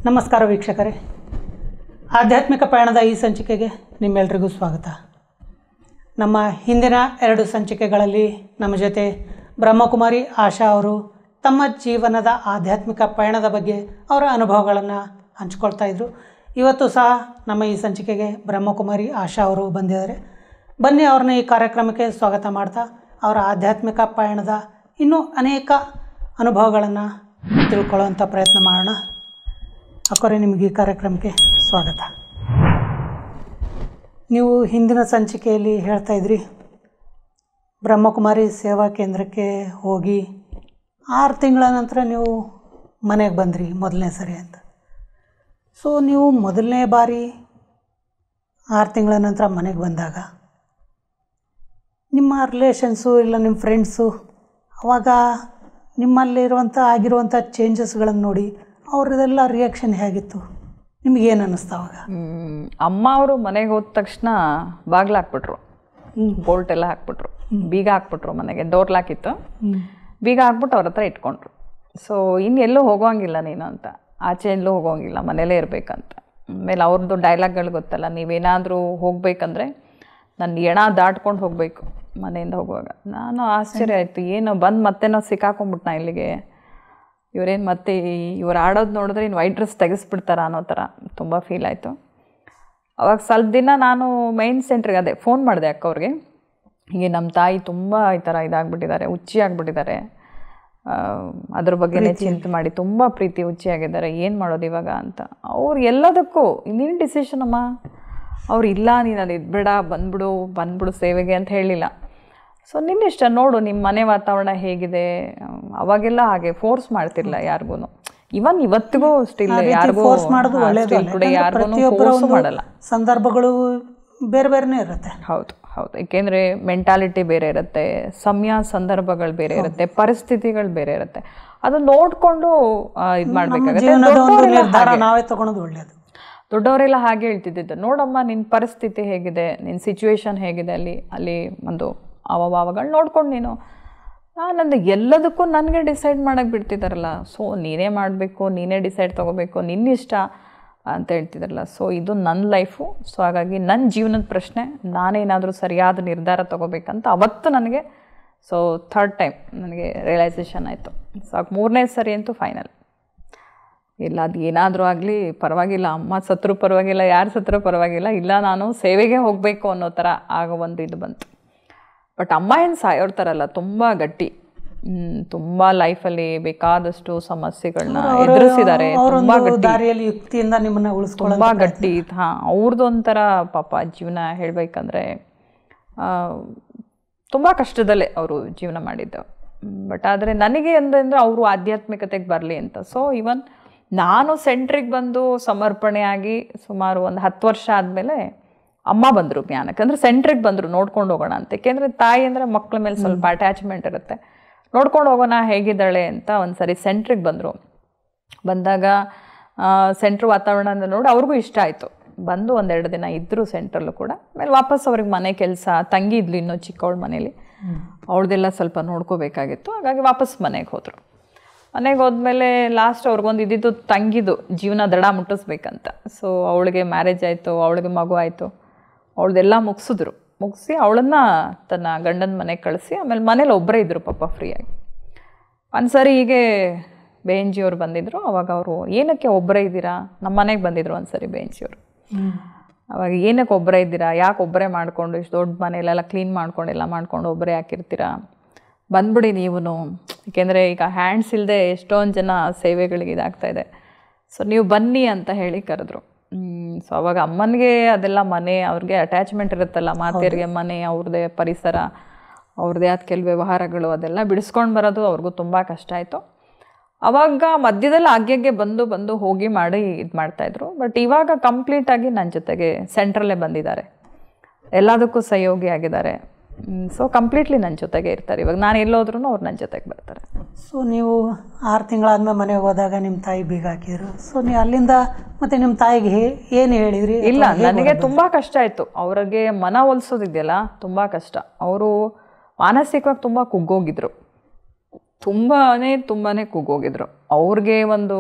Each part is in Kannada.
ನಮಸ್ಕಾರ ವೀಕ್ಷಕರೇ, ಆಧ್ಯಾತ್ಮಿಕ ಪಯಣದ ಈ ಸಂಚಿಕೆಗೆ ನಿಮ್ಮೆಲ್ಲರಿಗೂ ಸ್ವಾಗತ. ನಮ್ಮ ಹಿಂದಿನ 2 ಸಂಚಿಕೆಗಳಲ್ಲಿ ನಮ್ಮ ಜೊತೆ ಬ್ರಹ್ಮಕುಮಾರಿ ಆಶಾ ಅವರು ತಮ್ಮ ಜೀವನದ ಆಧ್ಯಾತ್ಮಿಕ ಪಯಣದ ಬಗ್ಗೆ ಅವರ ಅನುಭವಗಳನ್ನು ಹಂಚಿಕೊಳ್ತಾ ಇದ್ದರು. ಇವತ್ತು ಸಹ ನಮ್ಮ ಈ ಸಂಚಿಕೆಗೆ ಬ್ರಹ್ಮಕುಮಾರಿ ಆಶಾ ಅವರು ಬಂದಿದ್ದಾರೆ. ಬನ್ನಿ ಅವ್ರನ್ನ ಈ ಕಾರ್ಯಕ್ರಮಕ್ಕೆ ಸ್ವಾಗತ ಮಾಡ್ತಾ ಅವರ ಆಧ್ಯಾತ್ಮಿಕ ಪಯಣದ ಇನ್ನೂ ಅನೇಕ ಅನುಭವಗಳನ್ನು ತಿಳ್ಕೊಳ್ಳುವಂಥ ಪ್ರಯತ್ನ ಮಾಡೋಣ. ಅಕ್ಕರೆ, ನಿಮಗೆ ಈ ಕಾರ್ಯಕ್ರಮಕ್ಕೆ ಸ್ವಾಗತ. ನೀವು ಹಿಂದಿನ ಸಂಚಿಕೆಯಲ್ಲಿ ಹೇಳ್ತಾ ಇದ್ರಿ, ಬ್ರಹ್ಮಕುಮಾರಿ ಸೇವಾ ಕೇಂದ್ರಕ್ಕೆ ಹೋಗಿ 6 ತಿಂಗಳ ನಂತರ ನೀವು ಮನೆಗೆ ಬಂದ್ರಿ ಮೊದಲನೇ ಸರಿ ಅಂತ. ಸೊ ನೀವು ಮೊದಲನೇ ಬಾರಿ 6 ತಿಂಗಳ ನಂತರ ಮನೆಗೆ ಬಂದಾಗ ನಿಮ್ಮ ರಿಲೇಷನ್ಸು ಇಲ್ಲ ನಿಮ್ಮ ಫ್ರೆಂಡ್ಸು ಅವಾಗ ನಿಮ್ಮಲ್ಲಿರುವಂಥ ಆಗಿರುವಂಥ ಚೇಂಜಸ್ಗಳನ್ನು ನೋಡಿ ಅವ್ರದ್ದೆಲ್ಲ ರಿಯಾಕ್ಷನ್ ಹೇಗಿತ್ತು? ನಿಮಗೇನು ಅನ್ನಿಸ್ತಾ ಅವಾಗ? ಅಮ್ಮ ಅವರು ಮನೆಗೆ ಹೋದ ತಕ್ಷಣ ಬಾಗಿಲು ಹಾಕ್ಬಿಟ್ರು, ಬೋಲ್ಟ್ ಎಲ್ಲ ಹಾಕ್ಬಿಟ್ರು, ಬೀಗ ಹಾಕ್ಬಿಟ್ರು. ಮನೆಗೆ ಡೋರ್ ಲಾಕ್ ಇತ್ತು, ಬೀಗ ಹಾಕ್ಬಿಟ್ಟು ಅವ್ರ ಹತ್ರ ಇಟ್ಕೊಂಡ್ರು. ಸೊ ಇನ್ನೆಲ್ಲೂ ಹೋಗೋಂಗಿಲ್ಲ ನೀನು ಅಂತ, ಆಚೆ ಎಲ್ಲೂ ಹೋಗೋಂಗಿಲ್ಲ, ಮನೇಲೇ ಇರಬೇಕಂತ. ಆಮೇಲೆ ಅವ್ರದ್ದು ಡೈಲಾಗ್ಗಳು ಗೊತ್ತಲ್ಲ, ನೀವೇನಾದರೂ ಹೋಗಬೇಕಂದ್ರೆ ನನ್ನ ಎಣ ದಾಟ್ಕೊಂಡು ಹೋಗಬೇಕು ಮನೆಯಿಂದ ಹೋಗುವಾಗ. ನಾನು ಆಶ್ಚರ್ಯ ಆಯಿತು, ಏನು ಬಂದು ಮತ್ತೆ ನಾವು ಸಿಕ್ಕಾಕೊಂಡ್ಬಿಟ್ನಾ ಇಲ್ಲಿಗೆ, ಇವರೇನು ಮತ್ತೆ ಇವ್ರು ಆಡೋದು ನೋಡಿದ್ರೆ ಇನ್ನು ವೈಟ್ ಡ್ರೆಸ್ ತೆಗೆಸ್ಬಿಡ್ತಾರ ಅನ್ನೋ ಥರ ತುಂಬ ಫೀಲ್ ಆಯಿತು. ಅವಾಗ ಸ್ವಲ್ಪ ದಿನ ನಾನು ಮೈನ್ ಸೆಂಟ್ರಿಗೆ ಅದೇ ಫೋನ್ ಮಾಡಿದೆ ಅಕ್ಕವ್ರಿಗೆ, ಹೀಗೆ ನಮ್ಮ ತಾಯಿ ತುಂಬ ಈ ಥರ ಇದಾಗ್ಬಿಟ್ಟಿದ್ದಾರೆ, ಹುಚ್ಚಿ ಆಗಿಬಿಟ್ಟಿದ್ದಾರೆ, ಅದ್ರ ಬಗ್ಗೆನೇ ಚಿಂತೆ ಮಾಡಿ ತುಂಬ ಪ್ರೀತಿ ಹುಚ್ಚಿಯಾಗಿದ್ದಾರೆ, ಏನು ಮಾಡೋದು ಇವಾಗ ಅಂತ. ಅವ್ರು ಎಲ್ಲದಕ್ಕೂ ನೀನು ಡಿಸಿಷನ್ ಅಮ್ಮ, ಅವ್ರು ಇಲ್ಲ ನೀನು ಅದು ಇದ್ಬೇಡ, ಬಂದ್ಬಿಡು ಸೇವೆಗೆ ಅಂತ ಹೇಳಿಲ್ಲ. ಸೊ ನಿನ್ನಿಷ್ಟ, ನೋಡು ನಿಮ್ಮ ಮನೆ ವಾತಾವರಣ ಹೇಗಿದೆ. ಅವಾಗೆಲ್ಲ ಹಾಗೆ ಫೋರ್ಸ್ ಮಾಡ್ತಿರ್ಲಿಲ್ಲ ಯಾರಿಗೂ. ಇವತ್ತಿಗೂ ಸ್ಟಿಲ್ ಯಾರಿಗೂ ಫೋರ್ಸ್ ಮಾಡೋದು ಒಳ್ಳೆಯದು, ಯಾರಿಗೂ ಮಾಡಲ್ಲ. ಸಂದರ್ಭಗಳು ಬೇರೆ ಬೇರೆನೇ ಇರುತ್ತೆ. ಹೌದು ಹೌದು, ಏಕೆಂದರೆ ಮೆಂಟಾಲಿಟಿ ಬೇರೆ ಇರುತ್ತೆ, ಸಮಯ ಸಂದರ್ಭಗಳು ಬೇರೆ ಇರುತ್ತೆ, ಪರಿಸ್ಥಿತಿಗಳು ಬೇರೆ ಇರುತ್ತೆ. ಅದು ನೋಡಿಕೊಂಡು ಇದು ಮಾಡಬೇಕಾಗುತ್ತೆ. ನಾವೇ ತಗೊಳೋದು ಒಳ್ಳೆಯದು. ದೊಡ್ಡವರೆಲ್ಲ ಹಾಗೆ ಹೇಳ್ತಿದ್ದಿದ್ದು, ನೋಡಮ್ಮ ನಿನ್ನ ಪರಿಸ್ಥಿತಿ ಹೇಗಿದೆ, ನಿನ್ನ ಸಿಚುವೇಶನ್ ಹೇಗಿದೆ, ಅಲ್ಲಿ ಒಂದು ಅವಭಾವಗಳು ನೋಡ್ಕೊಂಡು ನೀನು. ನಂದು ಎಲ್ಲದಕ್ಕೂ ನನಗೆ ಡಿಸೈಡ್ ಮಾಡೋಕ್ಕೆ ಬಿಡ್ತಿದ್ದಾರಲ್ಲ, ಸೊ ನೀನೇ ಮಾಡಬೇಕು, ನೀನೇ ಡಿಸೈಡ್ ತೊಗೋಬೇಕು, ನಿನ್ನಿಷ್ಟ ಅಂತ ಹೇಳ್ತಿದ್ದಾರಲ್ಲ. ಸೊ ಇದು ನನ್ನ ಲೈಫು, ಸೊ ಹಾಗಾಗಿ ನನ್ನ ಜೀವನದ ಪ್ರಶ್ನೆ, ನಾನೇನಾದರೂ ಸರಿಯಾದ ನಿರ್ಧಾರ ತೊಗೋಬೇಕಂತ ಅವತ್ತು ನನಗೆ, ಸೊ 3rd ಟೈಮ್ ನನಗೆ ರಿಯಲೈಸೇಷನ್ ಆಯಿತು. ಸೊ 3ನೇ ಸರಿ ಅಂತೂ ಫೈನಲ್, ಇಲ್ಲ ಅದು ಏನಾದರೂ ಆಗಲಿ ಪರವಾಗಿಲ್ಲ, ಅಮ್ಮ ಸತ್ರು ಪರವಾಗಿಲ್ಲ, ಯಾರು ಸತ್ರು ಪರವಾಗಿಲ್ಲ, ಇಲ್ಲ ನಾನು ಸೇವೆಗೆ ಹೋಗಬೇಕು ಅನ್ನೋ ಥರ ಆಗೋ ಒಂದು ಇದು ಬಂತು. ಬಟ್ ಅಮ್ಮ ಏನು ಸಾಯೋರ್ತಾರಲ್ಲ, ತುಂಬ ಗಟ್ಟಿ, ತುಂಬ ಲೈಫಲ್ಲಿ ಬೇಕಾದಷ್ಟು ಸಮಸ್ಯೆಗಳನ್ನ ಎದುರಿಸಿದ್ದಾರೆ, ತುಂಬ ಗಟ್ಟಿ, ತುಂಬ ಗಟ್ಟಿ. ಹಾಂ, ಅವ್ರದ್ದು ಒಂಥರ ಪಾಪ ಜೀವನ ಹೇಳಬೇಕಂದ್ರೆ ತುಂಬ ಕಷ್ಟದಲ್ಲೇ ಅವರು ಜೀವನ ಮಾಡಿದ್ದು. ಬಟ್ ಆದರೆ ನನಗೆ ಅಂದರೆ ಅವರು ಆಧ್ಯಾತ್ಮಿಕತೆಗೆ ಬರಲಿ ಅಂತ. ಸೊ ಇವನ್ ನಾನು ಸೆಂಟ್ರಿಗೆ ಬಂದು ಸಮರ್ಪಣೆಯಾಗಿ ಸುಮಾರು ಒಂದು 10 ವರ್ಷ ಆದಮೇಲೆ ಅಮ್ಮ ಬಂದರು ಜ್ಞಾನಕ್ಕೆ. ಅಂದರೆ ಸೆಂಟ್ರಿಗೆ ಬಂದರು ನೋಡ್ಕೊಂಡು ಹೋಗೋಣ ಅಂತ. ಏಕೆಂದರೆ ತಾಯಿ ಅಂದರೆ ಮಕ್ಕಳ ಮೇಲೆ ಸ್ವಲ್ಪ ಅಟ್ಯಾಚ್ಮೆಂಟ್ ಇರುತ್ತೆ, ನೋಡ್ಕೊಂಡು ಹೋಗೋಣ ಹೇಗಿದ್ದಾಳೆ ಅಂತ. ಒಂದು ಸರಿ ಸೆಂಟ್ರಿಗೆ ಬಂದಾಗ ಸೆಂಟ್ರ್ ವಾತಾವರಣ ನೋಡಿ ಅವ್ರಿಗೂ ಇಷ್ಟ ಆಯಿತು. ಬಂದು 1-2 ದಿನ ಇದ್ದರು ಸೆಂಟ್ರಲ್ಲೂ ಕೂಡ. ಆಮೇಲೆ ವಾಪಸ್ ಅವ್ರಿಗೆ ಮನೆ ಕೆಲಸ, ತಂಗಿ ಇದ್ಲು ಇನ್ನೂ ಚಿಕ್ಕವಳ ಮನೇಲಿ, ಅವಳದೆಲ್ಲ ಸ್ವಲ್ಪ ನೋಡ್ಕೋಬೇಕಾಗಿತ್ತು. ಹಾಗಾಗಿ ವಾಪಸ್ ಮನೆಗೆ ಹೋದರು. ಮನೆಗೆ ಹೋದ್ಮೇಲೆ ಲಾಸ್ಟ್ ಅವ್ರಿಗೊಂದು ಇದ್ದಿದ್ದು ತಂಗಿದು ಜೀವನ ದಡ ಮುಟ್ಟಿಸ್ಬೇಕಂತ. ಸೊ ಅವಳಿಗೆ ಮ್ಯಾರೇಜ್ ಆಯಿತು, ಅವಳಿಗೆ ಮಗು ಆಯಿತು, ಅವಳದೆಲ್ಲ ಮುಗಿಸಿ ಅವಳನ್ನು ತನ್ನ ಗಂಡನ ಮನೆಗೆ ಕಳಿಸಿ ಆಮೇಲೆ ಮನೇಲಿ ಒಬ್ಬರೇ ಇದ್ದರು ಪಾಪ ಫ್ರೀಯಾಗಿ. ಒಂದು ಸರಿ ಹೀಗೆ ಬೇಂಜಿಯವ್ರು ಬಂದಿದ್ದರು. ಅವಾಗ ಅವರು, ಏನಕ್ಕೆ ಒಬ್ಬರೇ ಇದ್ದೀರಾ, ನಮ್ಮ ಮನೆಗೆ ಬಂದಿದ್ರು ಒಂದು ಸರಿ ಬೇಂಜಿಯವರು. ಅವಾಗ ಏನಕ್ಕೆ ಒಬ್ಬರೇ ಇದ್ದೀರಾ, ಯಾಕೆ ಒಬ್ಬರೇ ಮಾಡಿಕೊಂಡು ಇಷ್ಟು ದೊಡ್ಡ ಮನೆಯಲ್ಲೆಲ್ಲ ಕ್ಲೀನ್ ಮಾಡ್ಕೊಂಡು ಒಬ್ಬರೇ ಹಾಕಿರ್ತೀರಾ, ಬಂದ್ಬಿಡಿ ನೀವು, ಏಕೆಂದರೆ ಈಗ ಹ್ಯಾಂಡ್ಸ್ ಇಲ್ಲದೆ ಎಷ್ಟೊಂದು ಜನ ಸೇವೆಗಳಿಗೆ ಇದಾಗ್ತಾಯಿದೆ, ಸೊ ನೀವು ಬನ್ನಿ ಅಂತ ಹೇಳಿ ಕರೆದ್ರು. ಸೊ ಅವಾಗ ಅಮ್ಮನಿಗೆ ಅದೆಲ್ಲ ಮನೆ, ಅವ್ರಿಗೆ ಅಟ್ಯಾಚ್ಮೆಂಟ್ ಇರುತ್ತಲ್ಲ, ಮಾತೆಯರಿಗೆ ಮನೆ, ಅವ್ರದ್ದೇ ಪರಿಸರ, ಅವ್ರದ್ದೇ ಆದ ಕೆಲವು ವ್ಯವಹಾರಗಳು, ಅದೆಲ್ಲ ಬಿಡಿಸ್ಕೊಂಡು ಬರೋದು ಅವ್ರಿಗೂ ತುಂಬ ಕಷ್ಟ ಆಯಿತು. ಅವಾಗ ಮಧ್ಯದಲ್ಲಿ ಆಗ್ಗೆ ಬಂದು ಹೋಗಿ ಮಾಡಿ ಇದು ಮಾಡ್ತಾಯಿದ್ರು. ಬಟ್ ಇವಾಗ ಕಂಪ್ಲೀಟಾಗಿ ನನ್ನ ಜೊತೆಗೆ ಸೆಂಟ್ರಲ್ಲೇ ಬಂದಿದ್ದಾರೆ, ಎಲ್ಲದಕ್ಕೂ ಸಹಯೋಗಿ ಆಗಿದ್ದಾರೆ. ಸೊ ಕಂಪ್ಲೀಟ್ಲಿ ನನ್ನ ಜೊತೆಗೆ ಇರ್ತಾರೆ. ಇವಾಗ ನಾನು ಎಲ್ಲೋದ್ರೂ ಅವ್ರು ನನ್ನ ಜೊತೆಗೆ ಬರ್ತಾರೆ. ಸೊ ನೀವು 6 ತಿಂಗಳಾದ್ಮೇಲೆ ಮನೆಗೆ ಹೋದಾಗ ನಿಮ್ಮ ತಾಯಿ ಬೀಗ ಹಾಕಿದ್ರು. ಸೊ ನೀವು ಅಲ್ಲಿಂದ ಮತ್ತೆ ನಿಮ್ಮ ತಾಯಿಗೆ ಏನು ಹೇಳಿದ್ರಿ? ಇಲ್ಲ, ನನಗೆ ತುಂಬ ಕಷ್ಟ ಆಯಿತು. ಅವ್ರಿಗೆ ಮನ ಒಲಿಸೋದಿದೆಯಲ್ಲ ತುಂಬ ಕಷ್ಟ. ಅವರು ಮಾನಸಿಕವಾಗಿ ತುಂಬ ಕುಗ್ಗೋಗಿದ್ರು, ತುಂಬಾ ಕುಗ್ಗೋಗಿದ್ರು. ಅವ್ರಿಗೆ ಒಂದು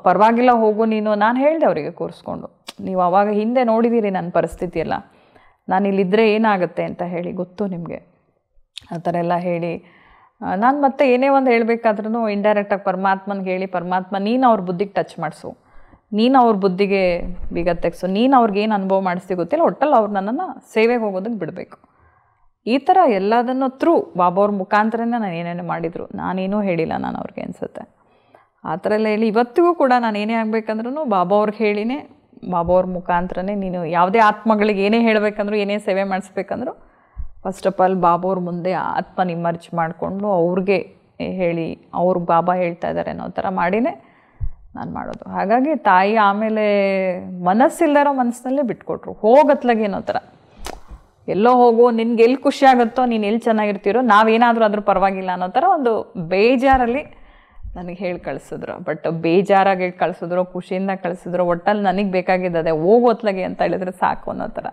ಪರವಾಗಿಲ್ಲ ಹೋಗು ನೀನು. ನಾನು ಹೇಳಿದೆ ಅವರಿಗೆ ಕೂರಿಸ್ಕೊಂಡು, ನೀವು ಅವಾಗ ಹಿಂದೆ ನೋಡಿದ್ದೀರಿ ನನ್ನ ಪರಿಸ್ಥಿತಿ ಎಲ್ಲ, ನಾನು ಇಲ್ಲಿದ್ದರೆ ಏನಾಗುತ್ತೆ ಅಂತ ಹೇಳಿ ಗೊತ್ತು ನಿಮಗೆ, ಆ ಥರ ಎಲ್ಲ ಹೇಳಿ ನಾನು ಮತ್ತೆ ಏನೇ ಒಂದು ಹೇಳಬೇಕಾದ್ರೂ ಇಂಡೈರೆಕ್ಟಾಗಿ ಪರಮಾತ್ಮನಿಗೆ ಹೇಳಿ, ಪರಮಾತ್ಮ ನೀನು ಅವ್ರ ಬುದ್ಧಿಗೆ ಟಚ್ ಮಾಡಿಸು, ನೀನು ಅವ್ರ ಬುದ್ಧಿಗೆ ಬೀಗ ತೆಗೆಸು, ನೀನು ಅವ್ರಿಗೆ ಏನು ಅನುಭವ ಮಾಡಿಸ್ತಿ ಗೊತ್ತಿಲ್ಲ, ಒಟ್ಟಲ್ಲಿ ಅವ್ರು ನನ್ನನ್ನು ಸೇವೆಗೆ ಹೋಗೋದಕ್ಕೆ ಬಿಡಬೇಕು. ಈ ಥರ ಎಲ್ಲದನ್ನು ಥ್ರೂ ಬಾಬಾವ್ರ ಮುಖಾಂತರನೇ ನಾನು ಏನೇನು ಮಾಡಿದರು, ನಾನೇನೂ ಹೇಳಿಲ್ಲ ನಾನು ಅವ್ರಿಗೆ ಅನಿಸುತ್ತೆ. ಆ ಥರ ಎಲ್ಲ ಹೇಳಿ ಇವತ್ತಿಗೂ ಕೂಡ ನಾನು ಏನೇ ಆಗಬೇಕಂದ್ರೂ ಬಾಬಾವ್ರಿಗೆ ಹೇಳಿನೇ, ಬಾಬಾವ್ರ ಮುಖಾಂತರನೇ, ನೀನು ಯಾವುದೇ ಆತ್ಮಗಳಿಗೆ ಏನೇ ಹೇಳಬೇಕಂದ್ರೂ ಏನೇ ಸೇವೆ ಮಾಡಿಸ್ಬೇಕಂದ್ರೂ ಫಸ್ಟ್ ಆಫ್ ಆಲ್ ಬಾಬಾವ್ರ ಮುಂದೆ ಆತ್ಮ ನಿಮ್ಮರ್ಚ್ ಮಾಡಿಕೊಂಡು ಅವ್ರಿಗೆ ಹೇಳಿ, ಅವ್ರಿಗೆ ಬಾಬಾ ಹೇಳ್ತಾ ಇದ್ದಾರೆ ಅನ್ನೋ ಥರ ಮಾಡಿನೇ ನಾನು ಮಾಡೋದು. ಹಾಗಾಗಿ ತಾಯಿ ಆಮೇಲೆ ಮನಸ್ಸಿಲ್ದಾರೋ ಮನಸ್ಸಿನಲ್ಲೇ ಬಿಟ್ಕೊಟ್ರು, ಹೋಗತ್ಲಾಗೆ ಅನ್ನೋ ಥರ, ಎಲ್ಲೋ ಹೋಗು, ನಿನ್ಗೆ ಎಲ್ಲಿ ಖುಷಿ ಆಗುತ್ತೋ, ನೀನು ಎಲ್ಲಿ ಚೆನ್ನಾಗಿರ್ತೀರೋ, ನಾವೇನಾದರೂ ಅದ್ರ ಪರವಾಗಿಲ್ಲ ಅನ್ನೋ ಥರ ಒಂದು ಬೇಜಾರಲ್ಲಿ ನನಗೆ ಹೇಳಿ ಕಳಿಸಿದ್ರು. ಬಟ್ ಬೇಜಾರಾಗಿ ಹೇಳಿ ಕಳಿಸಿದ್ರು, ಖುಷಿಯಿಂದ ಕಳಿಸಿದ್ರು, ಒಟ್ಟಲ್ಲಿ ನನಗೆ ಬೇಕಾಗಿದ್ದದೆ ಹೋಗೋತ್ಲಾಗೆ ಅಂತ ಹೇಳಿದ್ರೆ ಸಾಕು ಅನ್ನೋ ಥರ.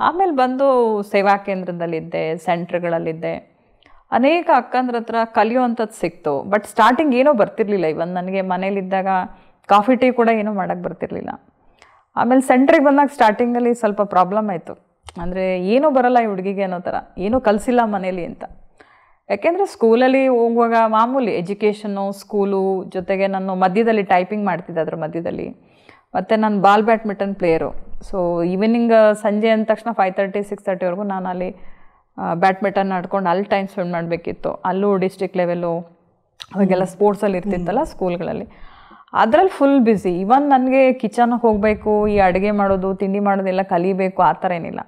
ಆಮೇಲೆ ಬಂದು ಸೇವಾ ಕೇಂದ್ರದಲ್ಲಿದ್ದೆ, ಸೆಂಟ್ರ್ಗಳಲ್ಲಿದ್ದೆ, ಅನೇಕ ಅಕ್ಕಂದ್ರ ಹತ್ರ ಕಲಿಯುವಂಥದ್ದು ಸಿಕ್ತು. ಬಟ್ ಸ್ಟಾರ್ಟಿಂಗ್ ಏನೂ ಬರ್ತಿರ್ಲಿಲ್ಲ. ಇವನ್ ನನಗೆ ಮನೇಲಿದ್ದಾಗ ಕಾಫಿ ಟೀ ಕೂಡ ಏನೂ ಮಾಡೋಕ್ಕೆ ಬರ್ತಿರ್ಲಿಲ್ಲ. ಆಮೇಲೆ ಸೆಂಟ್ರಿಗೆ ಬಂದಾಗ ಸ್ಟಾರ್ಟಿಂಗಲ್ಲಿ ಸ್ವಲ್ಪ ಪ್ರಾಬ್ಲಮ್ ಆಯಿತು. ಅಂದರೆ ಏನೂ ಬರಲ್ಲ ಈ ಹುಡುಗಿಗೆ ಅನ್ನೋ ಥರ, ಏನೂ ಕಲಿಸಿಲ್ಲ ಮನೇಲಿ ಅಂತ. ಯಾಕೆಂದರೆ ಸ್ಕೂಲಲ್ಲಿ ಹೋಗುವಾಗ ಮಾಮೂಲಿ ಎಜುಕೇಷನ್ನು, ಸ್ಕೂಲು ಜೊತೆಗೆ ನಾನು ಮಧ್ಯದಲ್ಲಿ ಟೈಪಿಂಗ್ ಮಾಡ್ತಿದ್ದೆ, ಅದ್ರ ಮಧ್ಯದಲ್ಲಿ. ಮತ್ತು ನಾನು ball badminton player. So evening ಸಂಜೆ ಅಂದ ತಕ್ಷಣ 5:30 6:30ವರೆಗೂ ನಾನು ಅಲ್ಲಿ ಬ್ಯಾಡ್ಮಿಂಟನ್ ಆಡ್ಕೊಂಡು ಅಲ್ಲಿ ಟೈಮ್ ಸ್ಪೆಂಡ್ ಮಾಡಬೇಕಿತ್ತು. ಅಲ್ಲೂ ಡಿಸ್ಟ್ರಿಕ್ಟ್ ಲೆವೆಲ್ಲು ಅವಾಗೆಲ್ಲ ಸ್ಪೋರ್ಟ್ಸಲ್ಲಿ ಇರ್ತಿತ್ತಲ್ಲ ಸ್ಕೂಲ್ಗಳಲ್ಲಿ, ಅದರಲ್ಲಿ ಫುಲ್ ಬ್ಯುಸಿ. ಇವನ್ ನನಗೆ ಕಿಚನ್ಗೆ ಹೋಗಬೇಕು, ಈ ಅಡುಗೆ ಮಾಡೋದು ತಿಂಡಿ ಮಾಡೋದೆಲ್ಲ ಕಲಿಬೇಕು ಆ ಥರ ಏನಿಲ್ಲ.